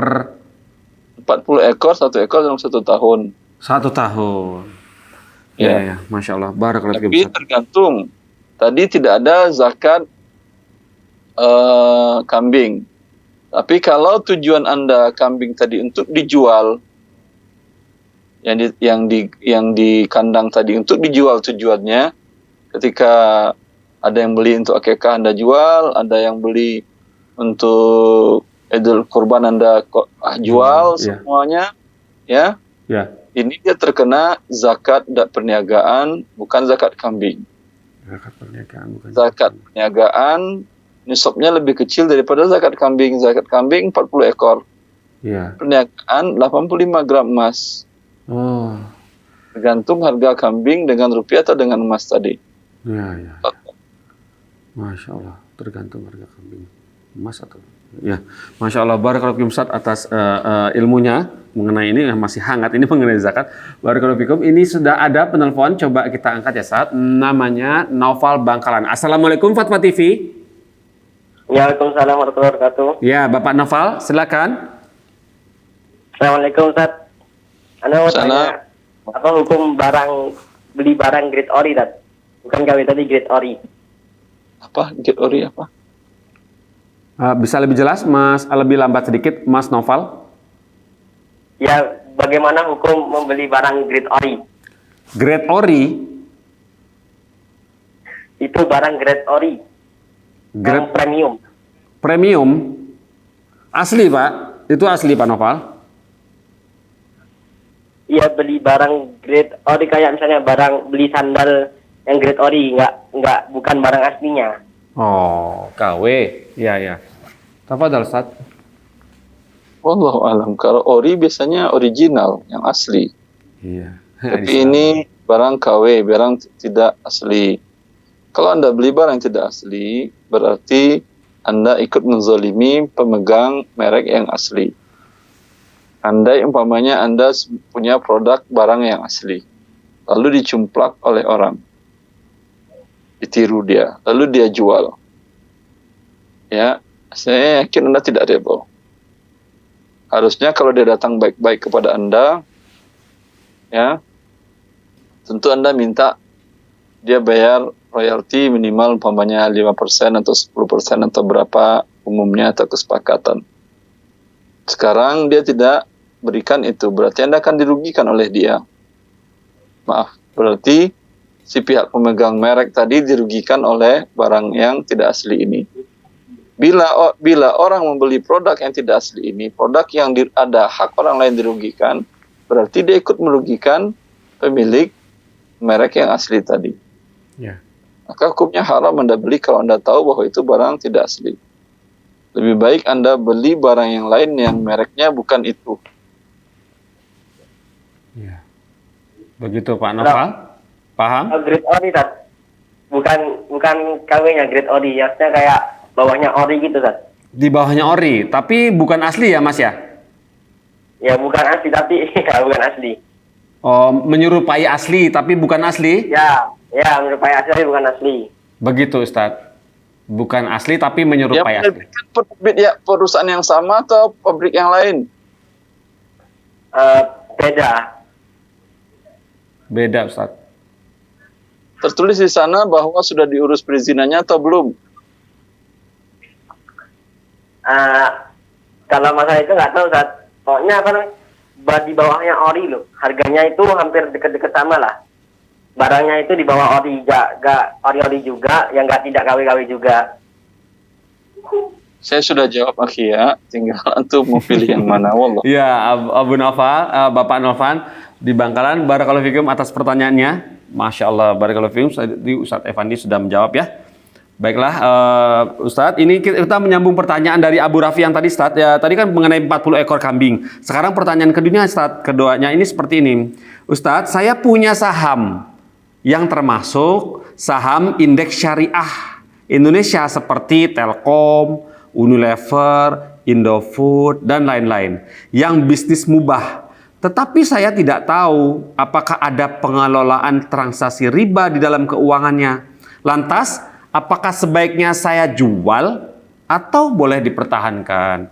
C: 40 ekor, 1 ekor dalam 1 tahun.
D: 1 tahun.
C: Ya.
D: Ya. Masya Allah. Barakallahu fikum,
C: Tapi
D: Ustaz.
C: tergantung. Tadi tidak ada zakat kambing. Tapi kalau tujuan Anda kambing tadi untuk dijual, yang di kandang tadi untuk dijual tujuannya, ketika ada yang beli untuk akikah Anda jual, ada yang beli untuk Idul Kurban Anda jual,
D: Iya.
C: semuanya, ya.
D: Ya.
C: Ini dia terkena zakat perniagaan, bukan zakat kambing.
D: Zakat perniagaan bukan.
C: Zakat perniagaan nisabnya lebih kecil daripada zakat kambing. Zakat kambing 40 ekor.
D: Iya.
C: Perniagaan 85 gram emas.
D: Oh.
C: Tergantung harga kambing dengan rupiah atau dengan emas tadi.
D: Ya. Masya Allah, tergantung harga kambing. Emas atau ya. Masya Allah, barakallahu fikum Ustaz atas ilmunya mengenai ini yang masih hangat ini mengenai zakat. Barakallahu fikum. Ini sudah ada penelpon, coba kita angkat ya Ustaz. Namanya Naufal Bangkalan. Assalamualaikum Fatwa TV.
B: Waalaikumsalam warahmatullahi wabarakatuh.
D: Ya, Bapak Naufal, silakan.
B: Assalamualaikum Ustaz. Anda mau
C: Sana.
B: tanya apa hukum beli barang grade ori Ustaz? Bukan KW tadi grade ori.
C: Apa? Get ori apa?
D: Bisa lebih jelas, Mas? Lebih lambat sedikit, Mas Naufal.
B: Ya, bagaimana hukum membeli barang grade ori?
D: Grade ori,
B: Itu barang grade ori. Yang
D: grade
B: premium.
D: premium, asli Pak. Itu asli Pak Naufal.
B: Iya, beli barang grade ori kayak misalnya beli sandal yang grade ori, bukan barang aslinya.
D: Oh, KW. Ya. Tafadhal Ustaz.
C: Wallahu alam. Kalau ori biasanya original, yang asli.
D: Iya.
C: Tapi ini barang KW, barang tidak asli. Kalau Anda beli barang yang tidak asli, berarti Anda ikut menzalimi pemegang merek yang asli. Andai umpamanya Anda punya produk barang yang asli, lalu dicumplak oleh orang, ditiru dia, lalu dia jual. Ya, saya yakin Anda tidak rebo. Harusnya kalau dia datang baik-baik kepada Anda, ya, tentu Anda minta dia bayar royalti minimal umpamanya 5% atau 10% atau berapa umumnya atau kesepakatan. Sekarang dia tidak berikan itu, berarti Anda akan dirugikan oleh dia. Maaf, berarti si pihak pemegang merek tadi dirugikan oleh barang yang tidak asli ini. Bila orang membeli produk yang tidak asli ini, produk yang ada hak orang lain dirugikan, berarti dia ikut merugikan pemilik merek yang asli tadi.
D: Ya.
C: Maka hukumnya haram Anda beli kalau Anda tahu bahwa itu barang tidak asli. Lebih baik Anda beli barang yang lain yang mereknya bukan itu.
D: Ya. Begitu Pak Naufal? Paham?
B: Grade ori Ustaz. Bukan KW-nya grade ori, maksudnya kayak bawahnya ori gitu Ustaz.
D: Di bawahnya ori, tapi bukan asli ya Mas ya?
B: Ya bukan asli tapi ya bukan asli.
D: Oh, menyerupai asli tapi bukan asli?
B: Ya menyerupai asli tapi bukan asli.
D: Begitu Ustadz. Bukan asli tapi menyerupai asli.
C: Perusahaan yang sama atau pabrik yang lain?
B: Beda
D: Ustadz.
C: Tertulis di sana bahwa sudah diurus perizinannya atau belum?
B: Kalau masalah itu nggak tahu Ustaz. Pokoknya di bawahnya ori loh. Harganya itu hampir deket-deket sama lah. Barangnya itu di bawah ori, gak ori-ori juga, yang gak tidak KW-KW juga.
C: Saya sudah jawab Akhi ya, tinggal antum mau pilih yang mana, wallah.
D: Ya, Abu Noval, Bapak Novan di Bangkalan, barakallahu fikum atas pertanyaannya. Masya Allah, barakallahu fikum. Tadi Ustadz Effendi sudah menjawab ya. Baiklah, Ustadz, ini kita menyambung pertanyaan dari Abu Rafi yang tadi, Ustadz. Ya, tadi kan mengenai 40 ekor kambing. Sekarang pertanyaan keduanya, Ustadz. Keduanya ini seperti ini. Ustadz, saya punya saham yang termasuk saham indeks syariah Indonesia seperti Telkom, Unilever, Indofood, dan lain-lain yang bisnis mubah. Tetapi saya tidak tahu apakah ada pengelolaan transaksi riba di dalam keuangannya. Lantas, apakah sebaiknya saya jual atau boleh dipertahankan?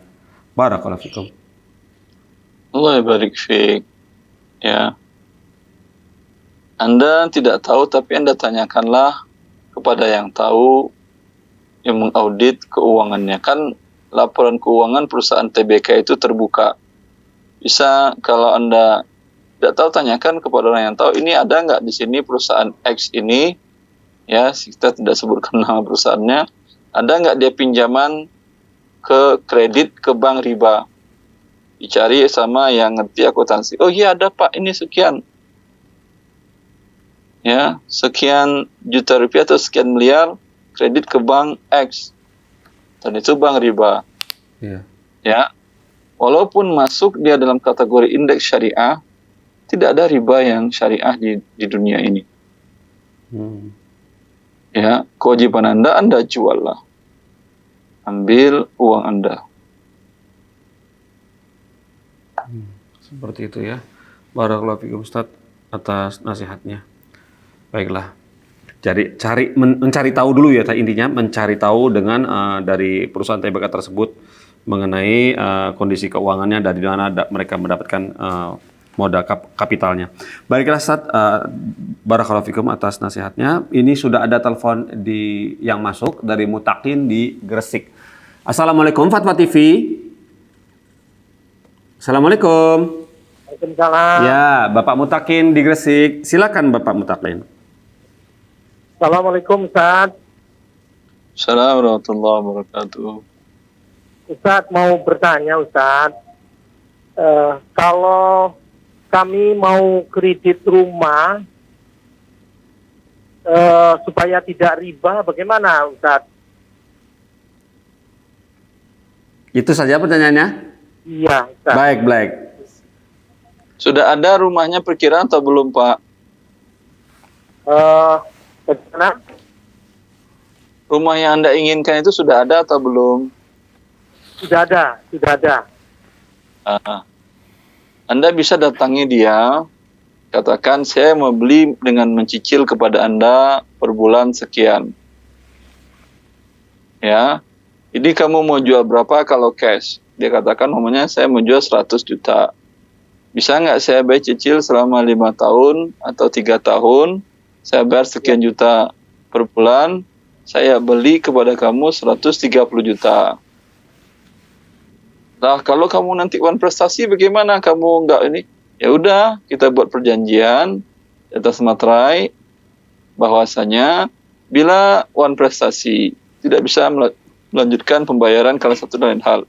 D: Barakallahu fikum.
C: Allah barik fiik. Ya. Anda tidak tahu, tapi Anda tanyakanlah kepada yang tahu, yang mengaudit keuangannya. Kan laporan keuangan perusahaan TBK itu terbuka. Bisa kalau Anda tidak tahu, tanyakan kepada orang yang tahu, ini ada nggak di sini perusahaan X ini, ya kita tidak sebutkan nama perusahaannya, ada nggak dia pinjaman ke kredit ke bank riba. Dicari sama yang ngerti akuntansi. Oh iya ada Pak, ini sekian. Ya, sekian juta rupiah atau sekian miliar kredit ke bank X, dan itu bank riba. Ya, walaupun masuk dia dalam kategori indeks syariah, tidak ada riba yang syariah di dunia ini. Ya, kewajiban Anda jual lah, ambil uang Anda.
D: Seperti itu ya. Barakallahu fikum Ustaz atas nasihatnya. Baiklah. Jadi mencari tahu dulu ya intinya, mencari tahu dengan dari perusahaan TBK tersebut mengenai kondisi keuangannya, dari mana mereka mendapatkan modal kapitalnya. Baiklah Ustaz, barakallahu fikum atas nasihatnya. Ini sudah ada telepon yang masuk dari Mutakin di Gresik. Assalamualaikum Fatwa TV. Assalamualaikum.
B: Waalaikumsalam.
D: Ya, Bapak Mutakin di Gresik. Silakan Bapak Mutakin.
B: Assalamualaikum Ustaz.
C: Assalamualaikum warahmatullahi wabarakatuh.
B: Ustaz mau bertanya Ustaz, kalau kami mau kredit rumah supaya tidak riba, bagaimana Ustaz?
D: Itu saja pertanyaannya?
B: Iya Ustaz.
D: Baik.
C: Sudah ada rumahnya perkiraan atau belum Pak?
B: Bagaimana?
C: Rumah yang Anda inginkan itu sudah ada atau belum?
B: Sudah ada.
C: Anda bisa datangi dia, katakan saya mau beli dengan mencicil kepada Anda per bulan sekian. Ya, ini kamu mau jual berapa kalau cash? Dia katakan umumnya saya mau jual 100 juta. Bisa nggak saya bayar cicil selama 5 tahun atau 3 tahun? Saya bayar sekian juta per bulan, saya beli kepada kamu 130 juta. Nah, kalau kamu nanti wan prestasi bagaimana? Kamu enggak ini? Ya udah, kita buat perjanjian di atas materai bahwasanya bila wan prestasi tidak bisa melanjutkan pembayaran kalau satu dan lain hal.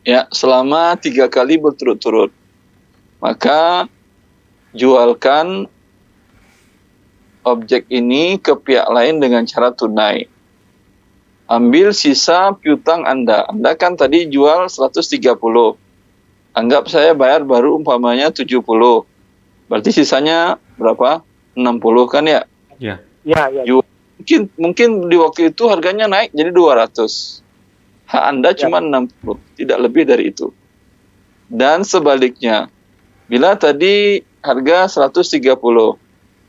C: Ya, selama 3 kali berturut-turut. Maka jualkan objek ini ke pihak lain dengan cara tunai. Ambil sisa piutang Anda. Anda kan tadi jual 130. Anggap saya bayar baru umpamanya 70. Berarti sisanya berapa? 60 kan ya?
D: Ya.
C: Mungkin di waktu itu harganya naik jadi 200. Hak Anda cuma 60, tidak lebih dari itu. Dan sebaliknya, bila tadi harga 130,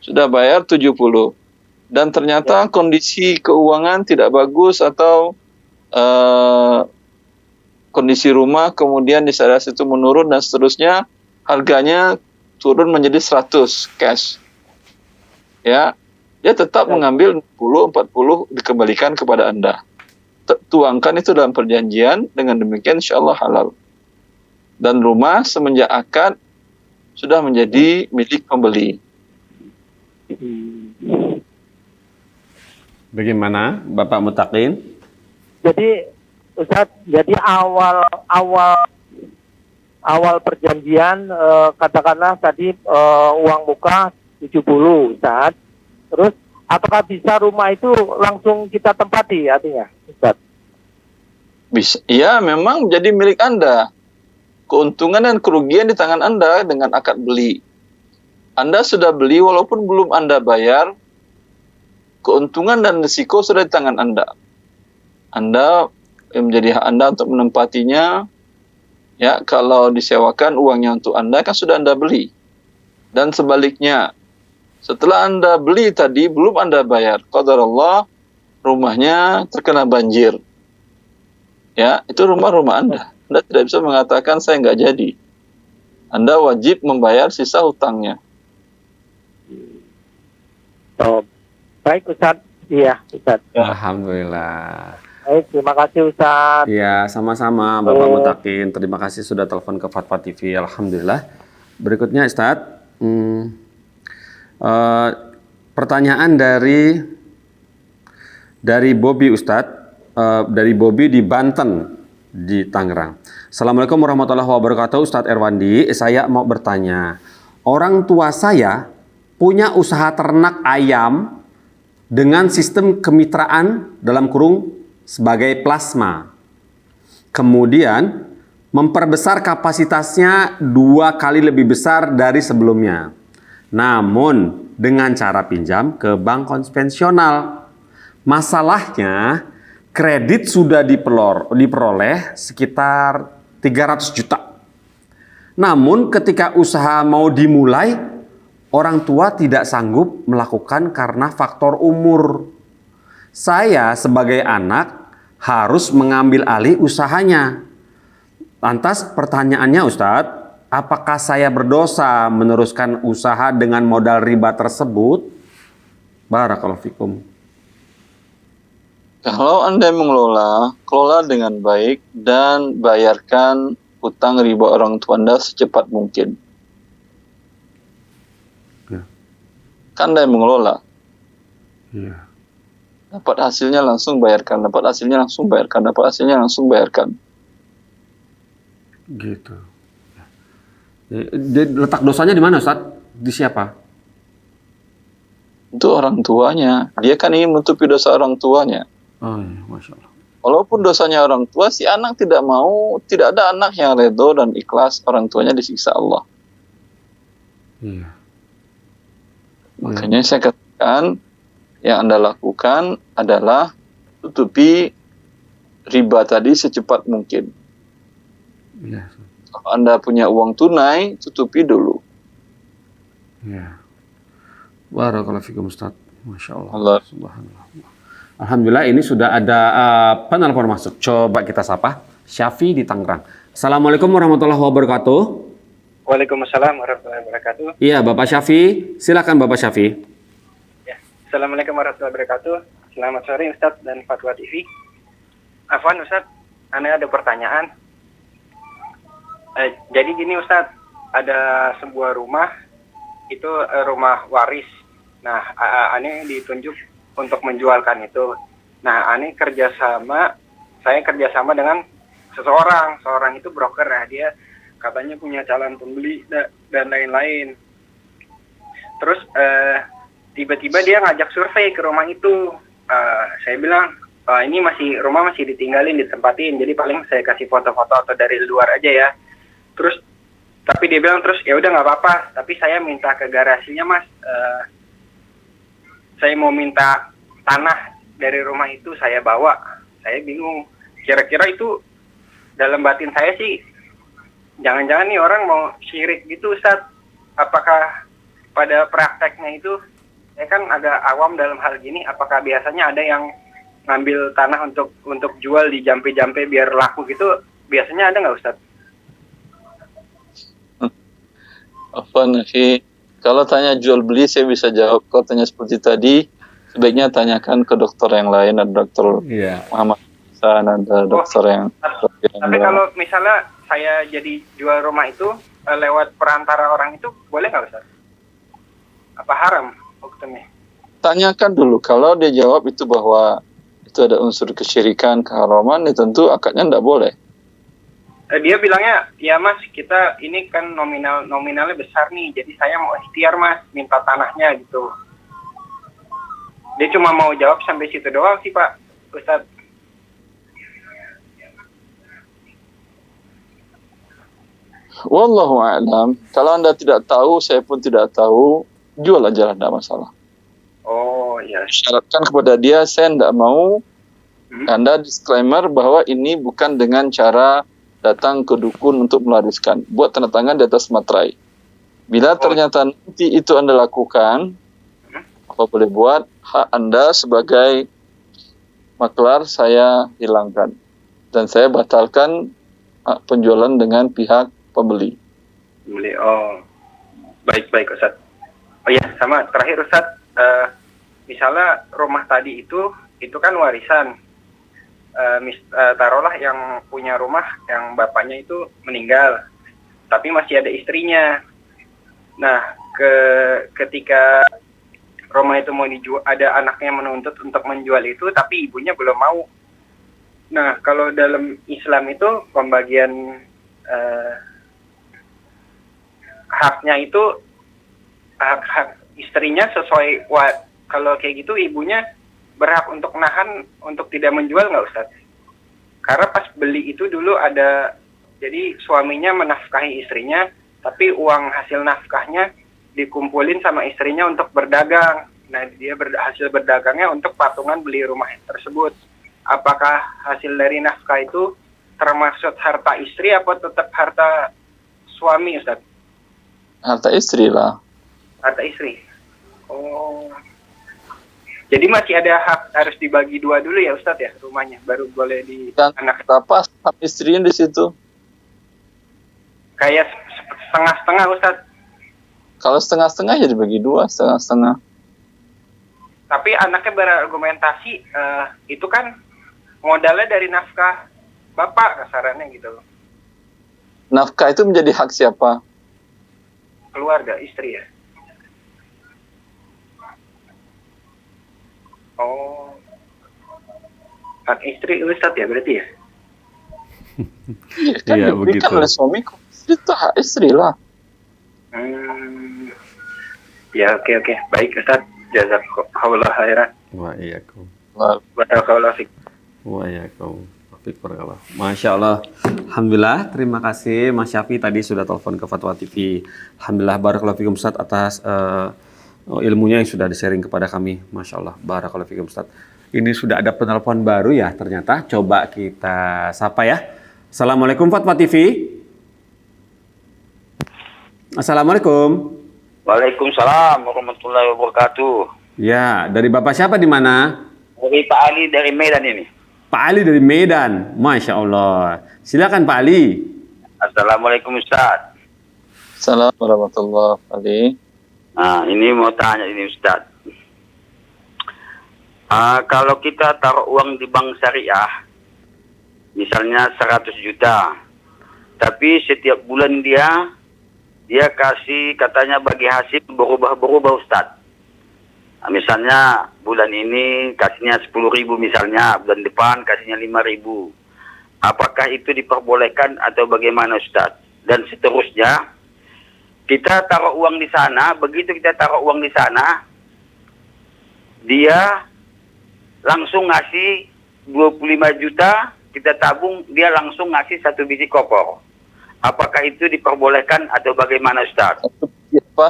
C: sudah bayar 70, dan ternyata kondisi keuangan tidak bagus atau kondisi rumah kemudian di daerah situ menurun dan seterusnya, harganya turun menjadi 100 cash. Ya, dia tetap mengambil 40 dikembalikan kepada Anda. Tuangkan itu dalam perjanjian, dengan demikian insya Allah halal. Dan rumah semenjak akad sudah menjadi milik pembeli.
D: Bagaimana Bapak Mutakin?
E: Jadi Ustaz, jadi awal perjanjian katakanlah tadi uang muka 70 Ustaz. Terus apakah bisa rumah itu langsung kita tempati artinya Ustaz?
C: Bisa, ya memang jadi milik Anda. Keuntungan dan kerugian di tangan Anda dengan akad beli. Anda sudah beli walaupun belum Anda bayar, keuntungan dan risiko sudah di tangan Anda. Anda menjadi hak Anda untuk menempatinya. Ya, kalau disewakan uangnya untuk Anda kan sudah Anda beli. Dan sebaliknya, setelah Anda beli tadi belum Anda bayar, qadarullah rumahnya terkena banjir. Ya, itu rumah Anda. Anda tidak bisa mengatakan saya nggak jadi. Anda wajib membayar sisa hutangnya.
E: Oh, baik Ustaz. Iya Ustaz.
D: Alhamdulillah.
E: Baik, terima kasih Ustaz.
D: Ya, sama-sama Bapak Mutakin. Terima kasih sudah telepon ke Fatwa TV. Alhamdulillah. Berikutnya Ustadz, pertanyaan dari Bobby Ustadz, dari Bobby di Banten di Tangerang. Assalamualaikum warahmatullahi wabarakatuh. Ustadz Erwandi, saya mau bertanya. Orang tua saya punya usaha ternak ayam dengan sistem kemitraan dalam kurung sebagai plasma. Kemudian memperbesar kapasitasnya 2 kali lebih besar dari sebelumnya. Namun dengan cara pinjam ke bank konvensional. Masalahnya kredit sudah diperoleh sekitar 300 juta. Namun ketika usaha mau dimulai, orang tua tidak sanggup melakukan karena faktor umur. Saya sebagai anak harus mengambil alih usahanya. Lantas pertanyaannya Ustadz, apakah saya berdosa meneruskan usaha dengan modal riba tersebut? Barakallahu fikum.
C: Kalau Anda mengelola, kelola dengan baik dan bayarkan hutang riba orang tua Anda secepat mungkin.
D: Ya.
C: Kan Anda yang mengelola.
D: Ya.
C: Dapat hasilnya langsung bayarkan, dapat hasilnya langsung bayarkan, dapat hasilnya langsung bayarkan.
D: Gitu. Letak dosanya di mana Ustadz? Di siapa?
C: Itu orang tuanya. Dia kan ingin menutupi dosa orang tuanya.
D: Oh iya, Masya Allah.
C: Walaupun dosanya orang tua, si anak tidak mau, tidak ada anak yang redho dan ikhlas orang tuanya disiksa Allah.
D: Iya.
C: Makanya saya katakan, yang Anda lakukan adalah tutupi riba tadi secepat mungkin.
D: Iya.
C: Kalau Anda punya uang tunai, tutupi dulu.
D: Iya. Barakallahu fikum Ustaz. Masya Allah.
C: Allah.
D: Subhanallah. Alhamdulillah ini sudah ada penelpon masuk. Coba kita sapa. Syafi di Tangerang. Assalamualaikum warahmatullahi wabarakatuh.
F: Waalaikumsalam warahmatullahi wabarakatuh.
D: Iya Bapak Syafi. Silakan Bapak Syafi.
F: Ya. Assalamualaikum warahmatullahi wabarakatuh. Selamat sore Ustadz dan Fatwa TV. Afwan Ustadz, Anda ada pertanyaan. Jadi gini Ustadz, ada sebuah rumah, itu rumah waris. Nah, Ane ditunjuk untuk menjualkan itu. Nah, Ane saya kerjasama dengan seorang itu broker. Nah, dia katanya punya calon pembeli dan lain-lain. Terus tiba-tiba dia ngajak survei ke rumah itu. Saya bilang, ini rumah masih ditinggalin, ditempatin. Jadi paling saya kasih foto-foto atau dari luar aja ya. Terus tapi dia bilang terus ya udah nggak apa-apa. Tapi saya minta ke garasinya Mas. Saya mau minta tanah dari rumah itu saya bawa. Saya bingung. Kira-kira itu dalam batin saya sih, jangan-jangan nih orang mau syirik gitu Ustadz. Apakah pada prakteknya itu, saya kan agak awam dalam hal gini, apakah biasanya ada yang ngambil tanah untuk jual di jampe-jampe biar laku gitu, biasanya ada nggak Ustadz?
C: Apa nih? Kalau tanya jual beli saya bisa jawab. Kalau tanya seperti tadi, sebaiknya tanyakan ke dokter yang lain, ada dokter Muhammad Hasan, ada dokter yang.
F: Tapi kalau misalnya saya jadi jual rumah itu lewat perantara orang itu boleh nggak Ustaz? Apa haram hukumnya?
C: Tanyakan dulu, kalau dia jawab itu bahwa itu ada unsur kesyirikan, keharaman, ya tentu akadnya tidak boleh.
F: Dia bilangnya, ya mas, kita ini kan nominalnya besar nih, jadi saya mau ikhtiar mas, minta tanahnya gitu. Dia cuma mau jawab sampai situ doang sih Pak Ustadz.
C: Wallahu a'lam. Kalau Anda tidak tahu, saya pun tidak tahu, jual aja lah, tidak masalah.
F: Oh iya.
C: Syaratkan kepada dia, saya tidak mau. Anda disclaimer bahwa ini bukan dengan cara datang ke dukun untuk melariskan. Buat tanda tangan di atas materai. Bila ternyata nanti itu Anda lakukan, apa boleh buat, hak Anda sebagai maklar saya hilangkan. Dan saya batalkan hak penjualan dengan pihak pembeli.
F: Oh, baik Ustadz. Oh ya, sama terakhir Ustadz, misalnya rumah tadi itu kan warisan. Taruhlah yang punya rumah, yang bapaknya itu meninggal, tapi masih ada istrinya. Nah, ketika rumah itu mau dijual, ada anaknya menuntut untuk menjual itu, tapi ibunya belum mau. Nah, kalau dalam Islam itu pembagian haknya itu hak istrinya sesuai kalau kayak gitu ibunya berhak untuk nahan untuk tidak menjual nggak Ustaz? Karena pas beli itu dulu ada, jadi suaminya menafkahi istrinya, tapi uang hasil nafkahnya dikumpulin sama istrinya untuk berdagang. Nah, dia hasil berdagangnya untuk patungan beli rumah tersebut. Apakah hasil dari nafkah itu termasuk harta istri atau tetap harta suami Ustaz?
C: Harta istri lah.
F: Harta istri. Oh. Jadi masih ada hak, harus dibagi dua dulu ya Ustadz ya rumahnya, baru boleh di
C: Dan
F: anak.
C: apa hak istrinya di situ?
F: Kayak setengah-setengah Ustadz.
C: Kalau setengah-setengah ya dibagi dua, setengah-setengah.
F: Tapi anaknya berargumentasi, itu kan modalnya dari nafkah bapak kasarannya gitu.
C: Nafkah itu menjadi hak siapa?
F: Keluarga, istri ya. Oh, hak istri Ustadz ya berarti ya?
C: Iya kan
D: Iya,
C: diberikan
D: begitu.
C: oleh suamiku. Itu hak istri lah.
F: Ya oke. Baik Ustadz, jazakallah khairan.
D: Wa'iyyakum.
F: Barakallahu fiik.
D: Wa'iyyakum. Masya Allah. Alhamdulillah, terima kasih Mas Syafi tadi sudah telepon ke Fatwa TV. Alhamdulillah, barakallahu fikum Ustaz atas ilmunya yang sudah di-sharing kepada kami. Masya Allah, barakallahu fikum Ustaz. Ini sudah ada penelpon baru ya ternyata. Coba kita sapa ya. Assalamualaikum Fatwa TV. Assalamualaikum.
G: Waalaikumsalam warahmatullahi wabarakatuh.
D: Ya, dari Bapak siapa di mana?
G: Dari Pak Ali dari Medan ini.
D: Pak Ali dari Medan. Masya Allah. Silakan Pak Ali.
G: Assalamualaikum Ustaz.
C: Assalamualaikum warahmatullahi wabarakatuh.
G: Nah, ini mau tanya ini Ustaz. Kalau kita taruh uang di bank syariah, misalnya 100 juta, tapi setiap bulan dia kasih katanya bagi hasil berubah-berubah Ustaz. Nah, misalnya bulan ini kasihnya 10.000 misalnya, bulan depan kasihnya 5.000. Apakah itu diperbolehkan atau bagaimana Ustaz? Dan seterusnya, kita taruh uang di sana, begitu kita taruh uang di sana, dia langsung ngasih 25 juta, kita tabung, dia langsung ngasih 1 biji kopor. Apakah itu diperbolehkan atau bagaimana Ustaz?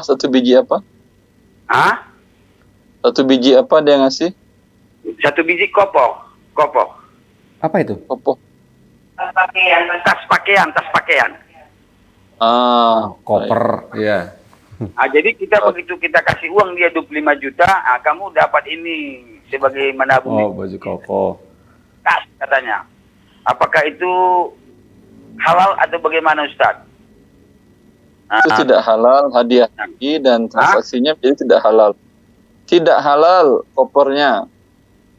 C: Satu biji apa?
G: Hah?
C: Satu biji apa dia ngasih?
G: 1 biji kopor.
D: Apa itu?
C: Apa?
G: Tas pakaian.
D: Koper. Ya.
G: Jadi kita begitu kita kasih uang dia 25 juta, kamu dapat ini sebagai menabung.
D: Oh, baju koko.
G: Tas katanya. Apakah itu halal atau bagaimana Ustaz?
C: Itu tidak halal, hadiah lagi dan transaksinya jadi tidak halal. Tidak halal kopernya.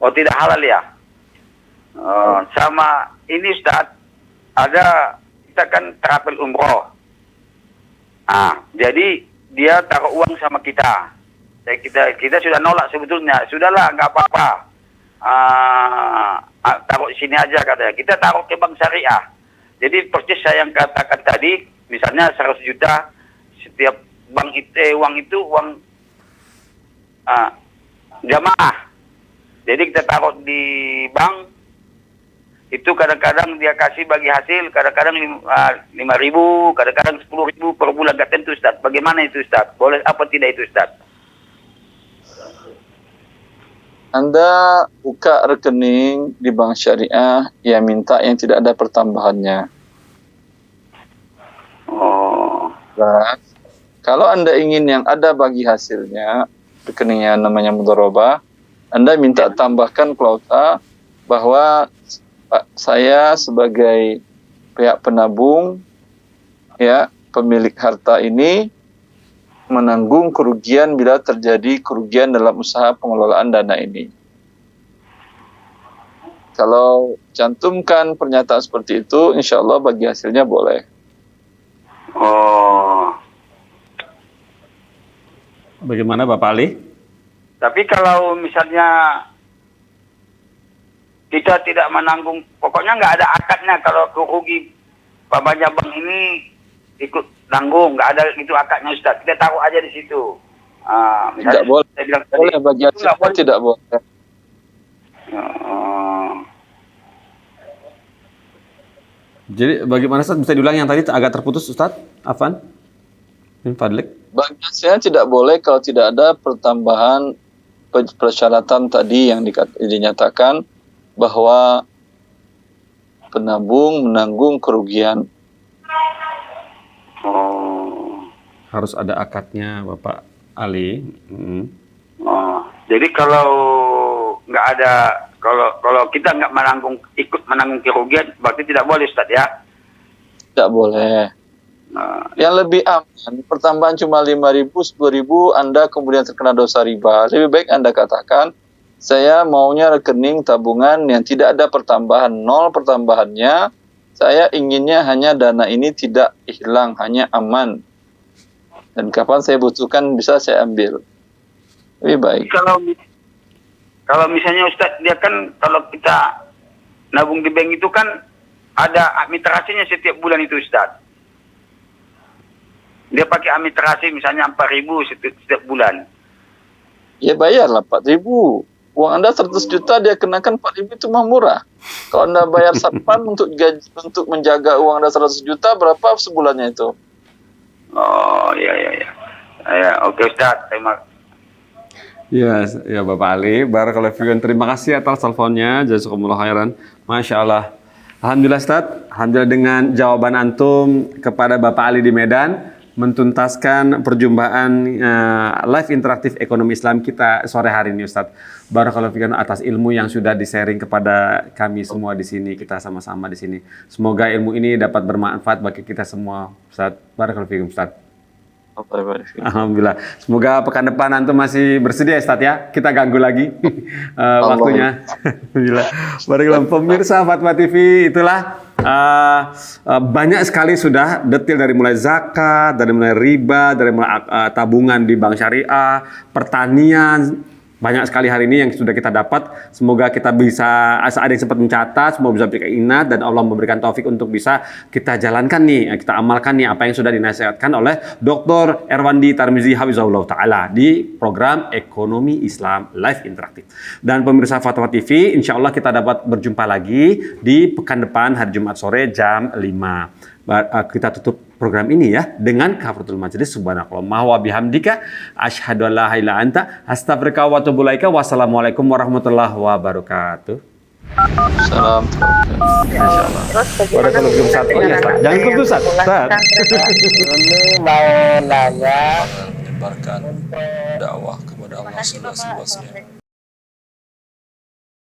G: Oh, tidak halal ya? Sama ini Ustaz, ada kita kan travel umroh. Jadi dia taruh uang sama kita. Kita sudah nolak sebetulnya. Sudahlah, nggak apa-apa. Taruh di sini aja katanya. Kita taruh ke bank syariah. Jadi persis saya yang katakan tadi, misalnya 100 juta setiap bank itu uang jamaah. Jadi kita taruh di bank, itu kadang-kadang dia kasih bagi hasil, kadang-kadang 5.000, kadang-kadang 10.000 per bulan, nggak tentu Ustaz. Bagaimana itu Ustaz? Boleh apa tidak itu Ustaz?
C: Anda buka rekening di bank syariah, ya minta yang tidak ada pertambahannya. Dan kalau Anda ingin yang ada bagi hasilnya, rekeningnya namanya mudharabah, Anda minta tambahkan klausa bahwa saya sebagai pihak penabung, ya, pemilik harta ini menanggung kerugian bila terjadi kerugian dalam usaha pengelolaan dana ini. Kalau cantumkan pernyataan seperti itu, insya Allah bagi hasilnya boleh.
D: Bagaimana Bapak Ali?
G: Tapi kalau misalnya kita tidak menanggung, pokoknya nggak ada akadnya kalau kerugi babanya bank ini ikut tanggung, nggak ada itu akadnya Ustaz. Kita taruh aja di situ.
C: Tidak boleh.
G: Saya bilang tadi,
C: Boleh bagi hasilnya, tidak boleh.
D: Jadi bagaimana Ustaz? Bisa diulang yang tadi agak terputus Ustaz? Afan? Min fadlik.
C: Bagi hasilnya tidak boleh kalau tidak ada pertambahan persyaratan tadi yang dinyatakan bahwa penabung menanggung kerugian.
D: Harus ada akadnya Bapak Ali.
G: Jadi kalau nggak ada, kalau kita nggak ikut menanggung kerugian, berarti tidak boleh Ustaz ya?
C: Tidak boleh. Yang lebih aman, pertambahan cuma 5.000, 10.000, Anda kemudian terkena dosa riba. Lebih baik Anda katakan, saya maunya rekening tabungan yang tidak ada pertambahan, nol pertambahannya. Saya inginnya hanya dana ini tidak hilang, hanya aman. Dan kapan saya butuhkan bisa saya ambil. Lebih baik.
G: Kalau misalnya Ustaz, dia kan kalau kita nabung di bank itu kan ada administrasinya setiap bulan itu Ustaz. Dia pakai administrasi misalnya 4.000 setiap bulan.
C: Ya bayarlah 4.000. Uang Anda 100 juta, dia kenakan 4.000 itu mah murah. Kalau Anda bayar satpam untuk menjaga uang Anda 100 juta, berapa sebulannya itu?
G: Ya, oke Ustaz.
D: Ya Bapak Ali, barakallahu fiikum. Terima kasih atas teleponnya. Jazakumullah khairan. Masya Allah. Alhamdulillah Ustaz. Alhamdulillah dengan jawaban antum kepada Bapak Ali di Medan, mentuntaskan perjumpaan live interaktif ekonomi Islam kita sore hari ini Ustaz. Barakallahu fiikum atas ilmu yang sudah di-sharing kepada kami semua di sini, kita sama-sama di sini. Semoga ilmu ini dapat bermanfaat bagi kita semua Ustaz. Barakallahu fiikum Ustaz. Alhamdulillah. Semoga pekan depan antum masih bersedia Ustaz ya. Kita ganggu lagi waktunya. Alhamdulillah. Barakallahu pemirsa Fatwa TV, itulah banyak sekali sudah detail dari mulai zakat, dari mulai riba, dari mulai tabungan di bank syariah, pertanian. Banyak sekali hari ini yang sudah kita dapat. Semoga kita bisa, ada yang sempat mencatat, semoga bisa berikan ingat dan Allah memberikan taufik untuk bisa kita jalankan nih, kita amalkan nih apa yang sudah dinasihatkan oleh Dr. Erwandi Tarmizi Hafizahullah Ta'ala di program Ekonomi Islam Live Interaktif. Dan pemirsa Fatwa TV, insya Allah kita dapat berjumpa lagi di pekan depan hari Jumat sore jam 5. Kita tutup program ini ya dengan kafaratul majlis. Subhanakallahumma wa bihamdika asyhadu an la ilaha illa anta astaghfiruka wa atubu ilaika. Wassalamualaikum warahmatullahi wabarakatuh.
C: Salam.
D: Insyaallah. Waalaikumsalam Ustaz. Oh ya Ustaz. Jangan putus Ustaz.
B: Ini mau nanya
C: Menyebarkan dakwah kepada Allah Subhanahu wa taala.